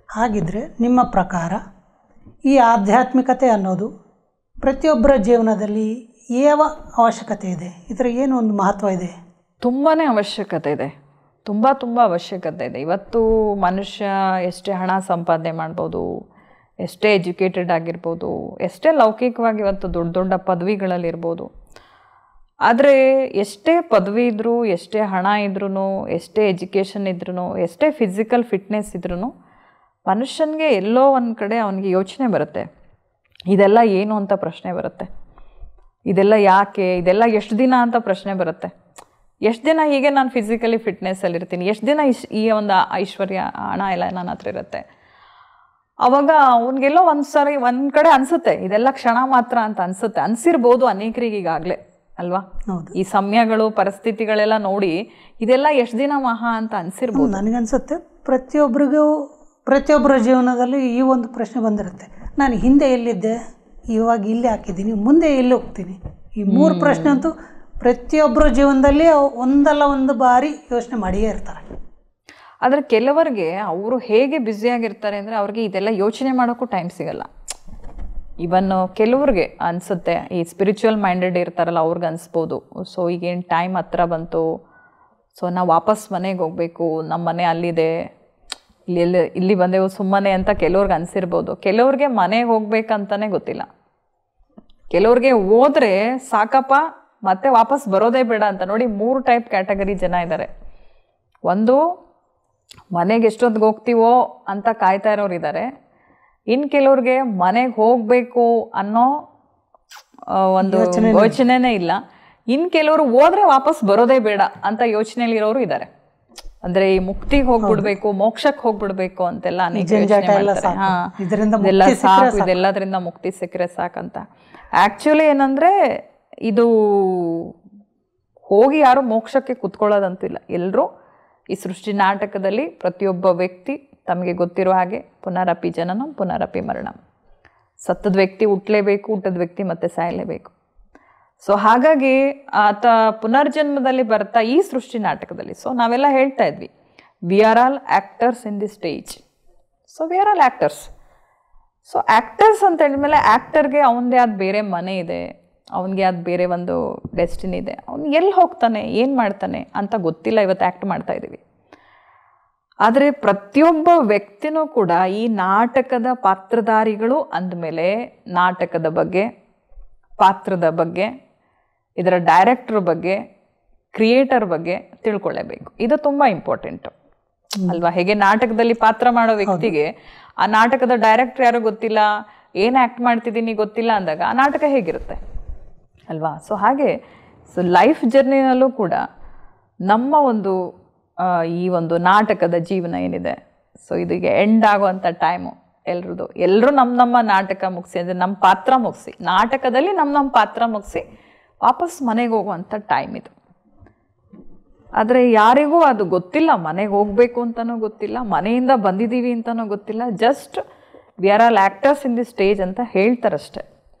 ಹಾಗಿದ್ದರೆ ನಿಮ್ಮ ಪ್ರಕಾರ ಈ ಆಧ್ಯಾತ್ಮಿಕತೆ ಅನ್ನೋದು ಪ್ರತಿಯೊಬ್ಬರ ಜೀವನದಲ್ಲಿ ಯಾವ ಅವಶ್ಯಕತೆ ಇದೆ? ಇದರ ಏನು ಒಂದು ಮಹತ್ವ ಇದೆ? ತುಂಬಾ ಅವಶ್ಯಕತೆ ಇದೆ, ತುಂಬ ಅವಶ್ಯಕತೆ ಇದೆ. ಇವತ್ತು ಮನುಷ್ಯ ಎಷ್ಟೇ ಹಣ ಸಂಪಾದನೆ ಮಾಡ್ಬೋದು, ಎಷ್ಟೇ ಎಜುಕೇಟೆಡ್ ಆಗಿರ್ಬೋದು, ಎಷ್ಟೇ ಲೌಕಿಕವಾಗಿ ಇವತ್ತು ದೊಡ್ಡ ದೊಡ್ಡ ಪದವಿಗಳಲ್ಲಿರ್ಬೋದು. ಆದರೆ ಎಷ್ಟೇ ಪದವಿ ಇದ್ದರೂ, ಎಷ್ಟೇ ಹಣ ಇದ್ರೂ, ಎಷ್ಟೇ ಎಜುಕೇಷನ್ ಇದ್ರೂ, ಎಷ್ಟೇ ಫಿಸಿಕಲ್ ಫಿಟ್ನೆಸ್ ಇದ್ರೂ, ಮನುಷ್ಯನಿಗೆ ಎಲ್ಲೋ ಒಂದು ಕಡೆ ಅವನಿಗೆ ಯೋಚನೆ ಬರುತ್ತೆ, ಇದೆಲ್ಲ ಏನು ಅಂತ ಪ್ರಶ್ನೆ ಬರುತ್ತೆ. ಇದೆಲ್ಲ ಯಾಕೆ, ಇದೆಲ್ಲ ಎಷ್ಟು ದಿನ ಅಂತ ಪ್ರಶ್ನೆ ಬರುತ್ತೆ. ಎಷ್ಟು ದಿನ ಹೀಗೆ ನಾನು ಫಿಸಿಕಲಿ ಫಿಟ್ನೆಸ್ಸಲ್ಲಿ ಇರ್ತೀನಿ, ಎಷ್ಟು ದಿನ ಈ ಒಂದು ಐಶ್ವರ್ಯ ಹಣ ಎಲ್ಲ ನನ್ನ ಹತ್ರ ಇರುತ್ತೆ. ಅವಾಗ ಅವ್ನಿಗೆಲ್ಲೋ ಒಂದು ಕಡೆ ಅನಿಸುತ್ತೆ ಇದೆಲ್ಲ ಕ್ಷಣ ಮಾತ್ರ ಅಂತ ಅನಿಸುತ್ತೆ. ಅನಿಸಿರ್ಬೋದು ಅನೇಕರಿಗೆ ಈಗಾಗಲೇ ಅಲ್ವಾ. ಈ ಸಮಯಗಳು ಪರಿಸ್ಥಿತಿಗಳೆಲ್ಲ ನೋಡಿ ಇದೆಲ್ಲ ಎಷ್ಟು ದಿನ ಮಹಾ ಅಂತ ಅನಿಸಿರ್ಬೋದು. ನನಗನ್ಸುತ್ತೆ ಪ್ರತಿಯೊಬ್ಬರ ಜೀವನದಲ್ಲಿ ಈ ಒಂದು ಪ್ರಶ್ನೆ ಬಂದಿರುತ್ತೆ, ನಾನು ಹಿಂದೆ ಎಲ್ಲಿದ್ದೆ, ಇವಾಗ ಇಲ್ಲಿ ಹಾಕಿದ್ದೀನಿ, ಮುಂದೆ ಎಲ್ಲಿ ಹೋಗ್ತೀನಿ. ಈ 3 ಪ್ರಶ್ನೆ ಅಂತೂ ಪ್ರತಿಯೊಬ್ಬರ ಜೀವನದಲ್ಲಿ ಒಂದಲ್ಲ ಒಂದು ಬಾರಿ ಯೋಚನೆ ಮಾಡಿಯೇ ಇರ್ತಾರೆ. ಆದರೆ ಕೆಲವರಿಗೆ ಅವರು ಹೇಗೆ ಬ್ಯುಸಿಯಾಗಿರ್ತಾರೆ ಅಂದರೆ ಅವ್ರಿಗೆ ಇದೆಲ್ಲ ಯೋಚನೆ ಮಾಡೋಕ್ಕೂ ಟೈಮ್ ಸಿಗಲ್ಲ. ಇವನ್ ಕೆಲವ್ರಿಗೆ ಅನಿಸುತ್ತೆ, ಈ ಸ್ಪಿರಿಚುವಲ್ ಮೈಂಡೆಡ್ ಇರ್ತಾರಲ್ಲ ಅವ್ರಿಗೆ ಅನಿಸ್ಬೋದು, ಸೊ ಈಗೇನು ಟೈಮ್ ಹತ್ರ ಬಂತು, ಸೊ ನಾವು ವಾಪಸ್ ಮನೆಗೆ ಹೋಗಬೇಕು, ನಮ್ಮ ಮನೆ ಅಲ್ಲಿದೆ, ಇಲ್ಲಿ ಬಂದೆವು ಸುಮ್ಮನೆ ಅಂತ ಕೆಲವ್ರಿಗೆ ಅನಿಸಿರ್ಬೋದು. ಕೆಲವ್ರಿಗೆ ಮನೆಗೆ ಹೋಗ್ಬೇಕಂತಲೇ ಗೊತ್ತಿಲ್ಲ. ಕೆಲವ್ರಿಗೆ ಹೋದ್ರೆ ಸಾಕಪ್ಪ ಮತ್ತೆ ವಾಪಸ್ ಬರೋದೇ ಬೇಡ ಅಂತ. ನೋಡಿ 3 ಟೈಪ್ ಕ್ಯಾಟಗರಿ ಜನ ಇದ್ದಾರೆ. ಒಂದು ಮನೆಗೆ ಎಷ್ಟೊತ್ತಿಗೆ ಹೋಗ್ತೀವೋ ಅಂತ ಕಾಯ್ತಾ ಇರೋರು ಇದ್ದಾರೆ. ಇನ್ನು ಕೆಲವ್ರಿಗೆ ಮನೆಗೆ ಹೋಗಬೇಕು ಅನ್ನೋ ಒಂದು ಯೋಚನೆನೇ ಇಲ್ಲ. ಇನ್ನು ಕೆಲವರು ಹೋದ್ರೆ ವಾಪಸ್ ಬರೋದೇ ಬೇಡ ಅಂತ ಯೋಚನೆಯಲ್ಲಿರೋರು ಇದ್ದಾರೆ. ಅಂದರೆ ಈ ಮುಕ್ತಿಗೆ ಹೋಗ್ಬಿಡ್ಬೇಕು, ಮೋಕ್ಷಕ್ಕೆ ಹೋಗ್ಬಿಡ್ಬೇಕು ಅಂತೆಲ್ಲ ಅನೇಕ ಯೋಚನೆ ಮಾಡ್ತಾರೆ. ಇದೆಲ್ಲ ಸಾಕು, ಇದೆಲ್ಲದರಿಂದ ಮುಕ್ತಿ ಸಿಕ್ಕರೆ ಸಾಕಂತ. ಆ್ಯಕ್ಚುಲಿ ಏನಂದರೆ ಇದು ಹೋಗಿ ಯಾರು ಮೋಕ್ಷಕ್ಕೆ ಕುತ್ಕೊಳ್ಳೋದಂತಿಲ್ಲ. ಎಲ್ಲರೂ ಈ ಸೃಷ್ಟಿ ನಾಟಕದಲ್ಲಿ ಪ್ರತಿಯೊಬ್ಬ ವ್ಯಕ್ತಿ ತಮಗೆ ಗೊತ್ತಿರೋ ಹಾಗೆ ಪುನರಪಿ ಜನನಂ ಪುನರಪಿ ಮರಣಂ. ಸತ್ತದ ವ್ಯಕ್ತಿ ಹುಟ್ಟಲೇಬೇಕು, ಹುಟ್ಟದ ವ್ಯಕ್ತಿ ಮತ್ತೆ ಸಾಯಲೇಬೇಕು. ಸೊ ಹಾಗಾಗಿ ಆತ ಪುನರ್ಜನ್ಮದಲ್ಲಿ ಬರ್ತಾ ಈ ಸೃಷ್ಟಿ ನಾಟಕದಲ್ಲಿ, ಸೊ ನಾವೆಲ್ಲ ಹೇಳ್ತಾ ಇದ್ವಿ, we are all actors in the stage. So we are all actors. So actors ಅಂತ ಹೇಳಿದ್ಮೇಲೆ ಆ್ಯಕ್ಟರ್ಗೆ ಅವನದೇ ಆದ ಬೇರೆ ಮನೆ ಇದೆ, ಅವನಿಗೆ ಅದು ಬೇರೆ ಒಂದು ಡೆಸ್ಟಿನಿ ಇದೆ. ಅವ್ನು ಎಲ್ಲಿ ಹೋಗ್ತಾನೆ, ಏನು ಮಾಡ್ತಾನೆ ಅಂತ ಗೊತ್ತಿಲ್ಲ. ಇವತ್ತು ಆ್ಯಕ್ಟ್ ಮಾಡ್ತಾ ಇದ್ದೀವಿ. ಆದರೆ ಪ್ರತಿಯೊಬ್ಬ ವ್ಯಕ್ತಿನೂ ಕೂಡ ಈ ನಾಟಕದ ಪಾತ್ರಧಾರಿಗಳು ಅಂದಮೇಲೆ ನಾಟಕದ ಬಗ್ಗೆ, ಪಾತ್ರದ ಬಗ್ಗೆ, ಇದರ ಡೈರೆಕ್ಟರ್ ಬಗ್ಗೆ, ಕ್ರಿಯೇಟರ್ ಬಗ್ಗೆ ತಿಳ್ಕೊಳ್ಳೇಬೇಕು. ಇದು ತುಂಬ ಇಂಪಾರ್ಟೆಂಟು ಅಲ್ವಾ. ಹೇಗೆ ನಾಟಕದಲ್ಲಿ ಪಾತ್ರ ಮಾಡೋ ವ್ಯಕ್ತಿಗೆ ಆ ನಾಟಕದ ಡೈರೆಕ್ಟರ್ ಯಾರು ಗೊತ್ತಿಲ್ಲ, ಏನು ಆ್ಯಕ್ಟ್ ಮಾಡ್ತಿದ್ದೀನಿ ಗೊತ್ತಿಲ್ಲ ಅಂದಾಗ ಆ ನಾಟಕ ಹೇಗಿರುತ್ತೆ ಅಲ್ವಾ. ಸೊ ಹಾಗೆ ಲೈಫ್ ಜರ್ನಿನಲ್ಲೂ ಕೂಡ ನಮ್ಮ ಒಂದು ಈ ಒಂದು ನಾಟಕದ ಜೀವನ ಏನಿದೆ, ಸೊ ಇದಕ್ಕೆ ಎಂಡ್ ಆಗುವಂಥ ಟೈಮು ಎಲ್ಲರೂ ನಮ್ಮ ನಾಟಕ ಮುಗಿಸಿ, ಅಂದರೆ ನಮ್ಮ ಪಾತ್ರ ಮುಗಿಸಿ, ನಾಟಕದಲ್ಲಿ ನಮ್ಮ ಪಾತ್ರ ಮುಗಿಸಿ ವಾಪಸ್ ಮನೆಗೆ ಹೋಗುವಂಥ ಟೈಮ್ ಇದು. ಆದರೆ ಯಾರಿಗೂ ಅದು ಗೊತ್ತಿಲ್ಲ, ಮನೆಗೆ ಹೋಗಬೇಕು ಅಂತಲೂ ಗೊತ್ತಿಲ್ಲ, ಮನೆಯಿಂದ ಬಂದಿದ್ದೀವಿ ಅಂತಲೂ ಗೊತ್ತಿಲ್ಲ. Just we are all actors in the stage ಅಂತ ಹೇಳ್ತಾರಷ್ಟೆ.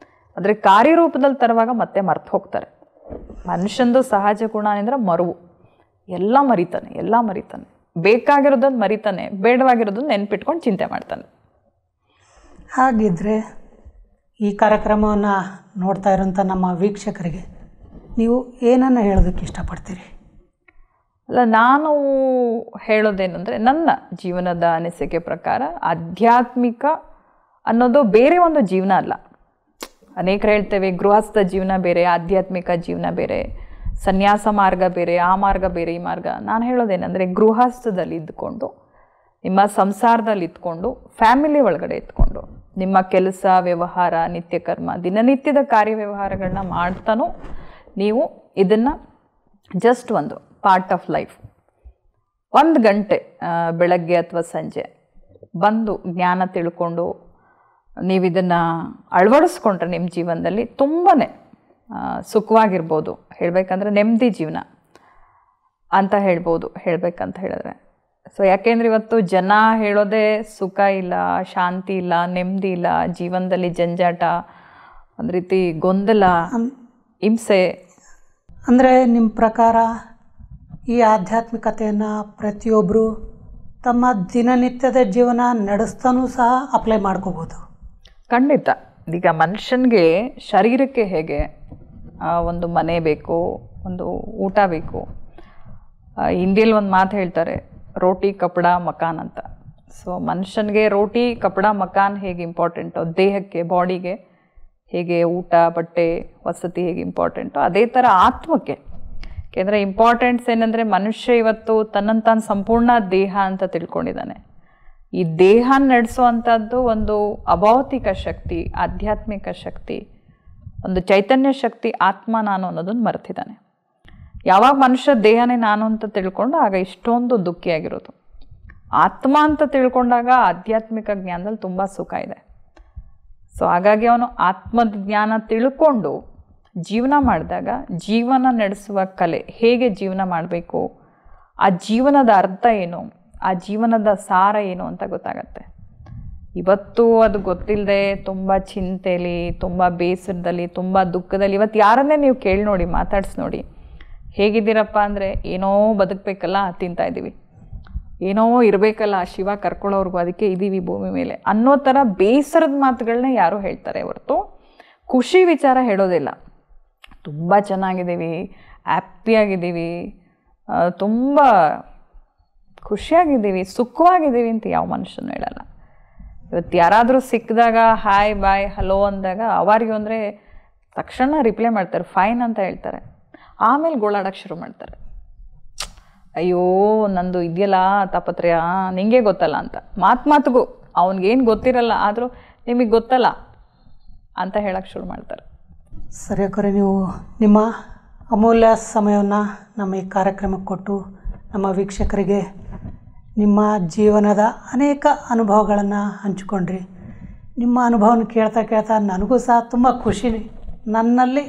ಆದರೆ ಕಾರ್ಯರೂಪದಲ್ಲಿ ತರುವಾಗ ಮತ್ತೆ ಮರ್ತು ಹೋಗ್ತಾರೆ. ಮನುಷ್ಯಂದು ಸಹಜ ಗುಣ ಅಂದರೆ ಮರುವು. ಎಲ್ಲ ಮರಿತಾನೆ. ಬೇಕಾಗಿರೋದನ್ನು ಮರಿತಾನೆ, ಬೇಡವಾಗಿರೋದನ್ನು ನೆನ್ಪಿಟ್ಕೊಂಡು ಚಿಂತೆ ಮಾಡ್ತಾನೆ. ಹಾಗಿದ್ರೆ ಈ ಕಾರ್ಯಕ್ರಮವನ್ನು ನೋಡ್ತಾ ಇರೋಂಥ ನಮ್ಮ ವೀಕ್ಷಕರಿಗೆ ನೀವು ಏನನ್ನು ಹೇಳೋದಕ್ಕೆ ಇಷ್ಟಪಡ್ತೀರಿ? ಅಲ್ಲ, ನಾನು ಹೇಳೋದೇನೆಂದರೆ, ನನ್ನ ಜೀವನದ ಅನಿಸಿಕೆ ಪ್ರಕಾರ ಆಧ್ಯಾತ್ಮಿಕ ಅನ್ನೋದು ಬೇರೆ ಒಂದು ಜೀವನ ಅಲ್ಲ. ಅನೇಕರು ಹೇಳ್ತೇವೆ ಗೃಹಸ್ಥ ಜೀವನ ಬೇರೆ, ಆಧ್ಯಾತ್ಮಿಕ ಜೀವನ ಬೇರೆ, ಸನ್ಯಾಸ ಮಾರ್ಗ ಬೇರೆ, ಆ ಮಾರ್ಗ ಬೇರೆ, ಈ ಮಾರ್ಗ. ನಾನು ಹೇಳೋದೇನೆಂದರೆ, ಗೃಹಸ್ಥದಲ್ಲಿ ಇದ್ದುಕೊಂಡು, ನಿಮ್ಮ ಸಂಸಾರದಲ್ಲಿ ಇದ್ಕೊಂಡು, ಫ್ಯಾಮಿಲಿ ಒಳಗಡೆ ಇದ್ಕೊಂಡು, ನಿಮ್ಮ ಕೆಲಸ ವ್ಯವಹಾರ, ನಿತ್ಯ ಕರ್ಮ, ದಿನನಿತ್ಯದ ಕಾರ್ಯವ್ಯವಹಾರಗಳನ್ನ ಮಾಡ್ತಾನೂ ನೀವು ಇದನ್ನು ಜಸ್ಟ್ ಒಂದು ಪಾರ್ಟ್ ಆಫ್ ಲೈಫ್ 1 ಗಂಟೆ ಬೆಳಗ್ಗೆ ಅಥವಾ ಸಂಜೆ ಬಂದು ಜ್ಞಾನ ತಿಳ್ಕೊಂಡು ನೀವು ಇದನ್ನು ಅಳವಡಿಸ್ಕೊಂಡ್ರೆ ನಿಮ್ಮ ಜೀವನದಲ್ಲಿ ತುಂಬಾ ಸುಖವಾಗಿರ್ಬೋದು. ಹೇಳಬೇಕಂದ್ರೆ ನೆಮ್ಮದಿ ಜೀವನ ಅಂತ ಹೇಳ್ಬೋದು, ಹೇಳಬೇಕಂತ ಹೇಳಿದ್ರೆ. ಸೊ ಯಾಕೆಂದರೆ ಇವತ್ತು ಜನ ಹೇಳೋದೇ ಸುಖ ಇಲ್ಲ, ಶಾಂತಿ ಇಲ್ಲ, ನೆಮ್ಮದಿ ಇಲ್ಲ, ಜೀವನದಲ್ಲಿ ಜಂಜಾಟ, ಒಂದು ರೀತಿ ಗೊಂದಲ, ಹಿಂಸೆ. ಅಂದರೆ ನಿಮ್ಮ ಪ್ರಕಾರ ಈ ಆಧ್ಯಾತ್ಮಿಕತೆಯನ್ನು ಪ್ರತಿಯೊಬ್ಬರು ತಮ್ಮ ದಿನನಿತ್ಯದ ಜೀವನ ನಡೆಸ್ತಾನೂ ಸಹ ಅಪ್ಲೈ ಮಾಡ್ಕೋಬೋದು? ಖಂಡಿತ. ಈಗ ಮನುಷ್ಯನಿಗೆ ಶರೀರಕ್ಕೆ ಹೇಗೆ ಒಂದು ಮನೆ ಬೇಕು, ಒಂದು ಊಟ ಬೇಕು. ಹಿಂದಿಯಲ್ಲಿ ಒಂದು ಮಾತು ಹೇಳ್ತಾರೆ, ರೋಟಿ ಕಪಡ ಮಕಾನ್ ಅಂತ. ಸೊ ಮನುಷ್ಯನಿಗೆ ರೋಟಿ ಕಪಡ ಮಕಾನ್ ಹೇಗೆ ಇಂಪಾರ್ಟೆಂಟೋ, ದೇಹಕ್ಕೆ ಬಾಡಿಗೆ ಹೇಗೆ ಊಟ ಬಟ್ಟೆ ವಸತಿ ಹೇಗೆ ಇಂಪಾರ್ಟೆಂಟೋ, ಅದೇ ಥರ ಆತ್ಮಕ್ಕೆ. ಯಾಕೆಂದರೆ ಇಂಪಾರ್ಟೆಂಟ್ಸ್ ಏನಂದರೆ, ಮನುಷ್ಯ ಇವತ್ತು ತನ್ನನ್ನು ತಾನು ಸಂಪೂರ್ಣ ದೇಹ ಅಂತ ತಿಳ್ಕೊಂಡಿದ್ದಾನೆ. ಈ ದೇಹ ನಡೆಸುವಂಥದ್ದು ಒಂದು ಅಭೌತಿಕ ಶಕ್ತಿ, ಆಧ್ಯಾತ್ಮಿಕ ಶಕ್ತಿ, ಒಂದು ಚೈತನ್ಯ ಶಕ್ತಿ, ಆತ್ಮ ನಾನು ಅನ್ನೋದನ್ನು ಮರೆತಿದ್ದಾನೆ. ಯಾವಾಗ ಮನುಷ್ಯ ದೇಹನೇ ನಾನು ಅಂತ ತಿಳ್ಕೊಂಡು ಆಗ ಇಷ್ಟೊಂದು ದುಃಖಿಯಾಗಿರೋದು. ಆತ್ಮ ಅಂತ ತಿಳ್ಕೊಂಡಾಗ ಆಧ್ಯಾತ್ಮಿಕ ಜ್ಞಾನದಲ್ಲಿ ತುಂಬ ಸುಖ ಇದೆ. ಸೊ ಹಾಗಾಗಿ ಅವನು ಆತ್ಮಜ್ಞಾನ ತಿಳ್ಕೊಂಡು ಜೀವನ ಮಾಡಿದಾಗ ಜೀವನ ನಡೆಸುವ ಕಲೆ, ಹೇಗೆ ಜೀವನ ಮಾಡಬೇಕು, ಆ ಜೀವನದ ಅರ್ಥ ಏನು, ಆ ಜೀವನದ ಸಾರ ಏನು ಅಂತ ಗೊತ್ತಾಗತ್ತೆ. ಇವತ್ತು ಅದು ಗೊತ್ತಿಲ್ಲದೆ ತುಂಬ ಚಿಂತೆಯಲ್ಲಿ, ತುಂಬ ಬೇಸರದಲ್ಲಿ, ತುಂಬ ದುಃಖದಲ್ಲಿ, ಇವತ್ತು ಯಾರನ್ನೇ ನೀವು ಕೇಳಿ ನೋಡಿ, ಮಾತಾಡ್ಸಿ ನೋಡಿ, ಹೇಗಿದ್ದೀರಪ್ಪ ಅಂದರೆ ಏನೋ ಬದುಕಬೇಕಲ್ಲ ತಿಂತಾಯಿದ್ದೀವಿ, ಏನೋ ಇರಬೇಕಲ್ಲ ಶಿವ ಕರ್ಕೊಳ್ಳೋರ್ಗು ಅದಕ್ಕೆ ಇದ್ದೀವಿ ಭೂಮಿ ಮೇಲೆ ಅನ್ನೋ ಥರ ಬೇಸರದ ಮಾತುಗಳನ್ನ ಯಾರು ಹೇಳ್ತಾರೆ ಹೊರತು ಖುಷಿ ವಿಚಾರ ಹೇಳೋದಿಲ್ಲ. ತುಂಬ ಚೆನ್ನಾಗಿದ್ದೀವಿ, ಹ್ಯಾಪಿಯಾಗಿದ್ದೀವಿ, ತುಂಬ ಖುಷಿಯಾಗಿದ್ದೀವಿ, ಸುಖವಾಗಿದ್ದೀವಿ ಅಂತ ಯಾವ ಮನುಷ್ಯನೂ ಹೇಳಲ್ಲ. ಇವತ್ತು ಯಾರಾದರೂ ಸಿಕ್ಕಿದಾಗ ಹಾಯ್ ಬಾಯ್ ಹಲೋ ಅಂದಾಗ ಅವಾರಿಗೂ ಅಂದರೆ ತಕ್ಷಣ ರಿಪ್ಲೈ ಮಾಡ್ತಾರೆ, ಫೈನ್ ಅಂತ ಹೇಳ್ತಾರೆ. ಆಮೇಲೆ ಗೋಳಾಡೋಕ್ಕೆ ಶುರು ಮಾಡ್ತಾರೆ, ಅಯ್ಯೋ ನಂದು ಇದೆಯಲ್ಲ ತಾಪತ್ರಯ, ನಿಂಗೆ ಗೊತ್ತಲ್ಲ ಅಂತ. ಮಾತಿಗೂ ಅವ್ನಿಗೇನು ಗೊತ್ತಿರಲ್ಲ, ಆದರೂ ನಿಮಗೆ ಗೊತ್ತಲ್ಲ ಅಂತ ಹೇಳೋಕ್ಕೆ ಶುರು ಮಾಡ್ತಾರೆ. ಸರಿ ಅಕ್ಕರೆ, ನೀವು ನಿಮ್ಮ ಅಮೂಲ್ಯ ಸಮಯವನ್ನು ನಮ್ಮ ಈ ಕಾರ್ಯಕ್ರಮಕ್ಕೆ ಕೊಟ್ಟು ನಮ್ಮ ವೀಕ್ಷಕರಿಗೆ ನಿಮ್ಮ ಜೀವನದ ಅನೇಕ ಅನುಭವಗಳನ್ನು ಹಂಚಿಕೊಂಡ್ರಿ. ನಿಮ್ಮ ಅನುಭವನ ಕೇಳ್ತಾ ಕೇಳ್ತಾ ನನಗೂ ಸಹ ತುಂಬ ಖುಷಿ ನನ್ನಲ್ಲಿ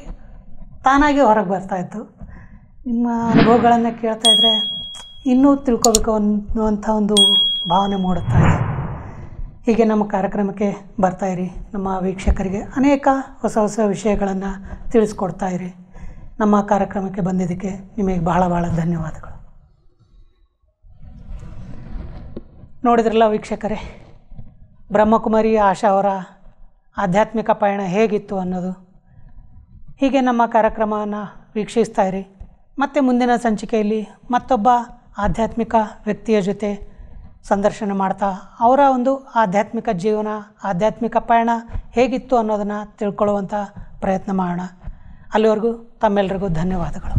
ತಾನಾಗಿ ಹೊರಗೆ ಬರ್ತಾಯಿತ್ತು. ನಿಮ್ಮ ಅನುಭವಗಳನ್ನು ಕೇಳ್ತಾ ಇದ್ದರೆ ಇನ್ನೂ ತಿಳ್ಕೊಬೇಕು ಅನ್ನುವಂಥ ಒಂದು ಭಾವನೆ ಮೂಡುತ್ತಾ ಇದೆ. ಹೀಗೆ ನಮ್ಮ ಕಾರ್ಯಕ್ರಮಕ್ಕೆ ಬರ್ತಾಯಿರಿ, ನಮ್ಮ ವೀಕ್ಷಕರಿಗೆ ಅನೇಕ ಹೊಸ ಹೊಸ ವಿಷಯಗಳನ್ನು ತಿಳಿಸ್ಕೊಡ್ತಾಯಿರಿ. ನಮ್ಮ ಕಾರ್ಯಕ್ರಮಕ್ಕೆ ಬಂದಿದ್ದಕ್ಕೆ ನಿಮಗೆ ಬಹಳ ಬಹಳ ಧನ್ಯವಾದಗಳು. ನೋಡಿದ್ರಲ್ಲ ವೀಕ್ಷಕರೇ, ಬ್ರಹ್ಮಕುಮಾರಿ ಆಶಾ ಅವರ ಆಧ್ಯಾತ್ಮಿಕ ಪಯಣ ಹೇಗಿತ್ತು ಅನ್ನೋದು. ಹೀಗೆ ನಮ್ಮ ಕಾರ್ಯಕ್ರಮವನ್ನು ವೀಕ್ಷಿಸ್ತಾ ಇರಿ. ಮತ್ತೆ ಮುಂದಿನ ಸಂಚಿಕೆಯಲ್ಲಿ ಮತ್ತೊಬ್ಬ ಆಧ್ಯಾತ್ಮಿಕ ವ್ಯಕ್ತಿಯ ಜೊತೆ ಸಂದರ್ಶನ ಮಾಡ್ತಾ ಅವರ ಒಂದು ಆಧ್ಯಾತ್ಮಿಕ ಜೀವನ, ಆಧ್ಯಾತ್ಮಿಕ ಪಯಣ ಹೇಗಿತ್ತು ಅನ್ನೋದನ್ನು ತಿಳ್ಕೊಳ್ಳುವಂಥ ಪ್ರಯತ್ನ ಮಾಡೋಣ. ಅಲ್ಲಿವರೆಗೂ ತಮ್ಮೆಲ್ಲರಿಗೂ ಧನ್ಯವಾದಗಳು.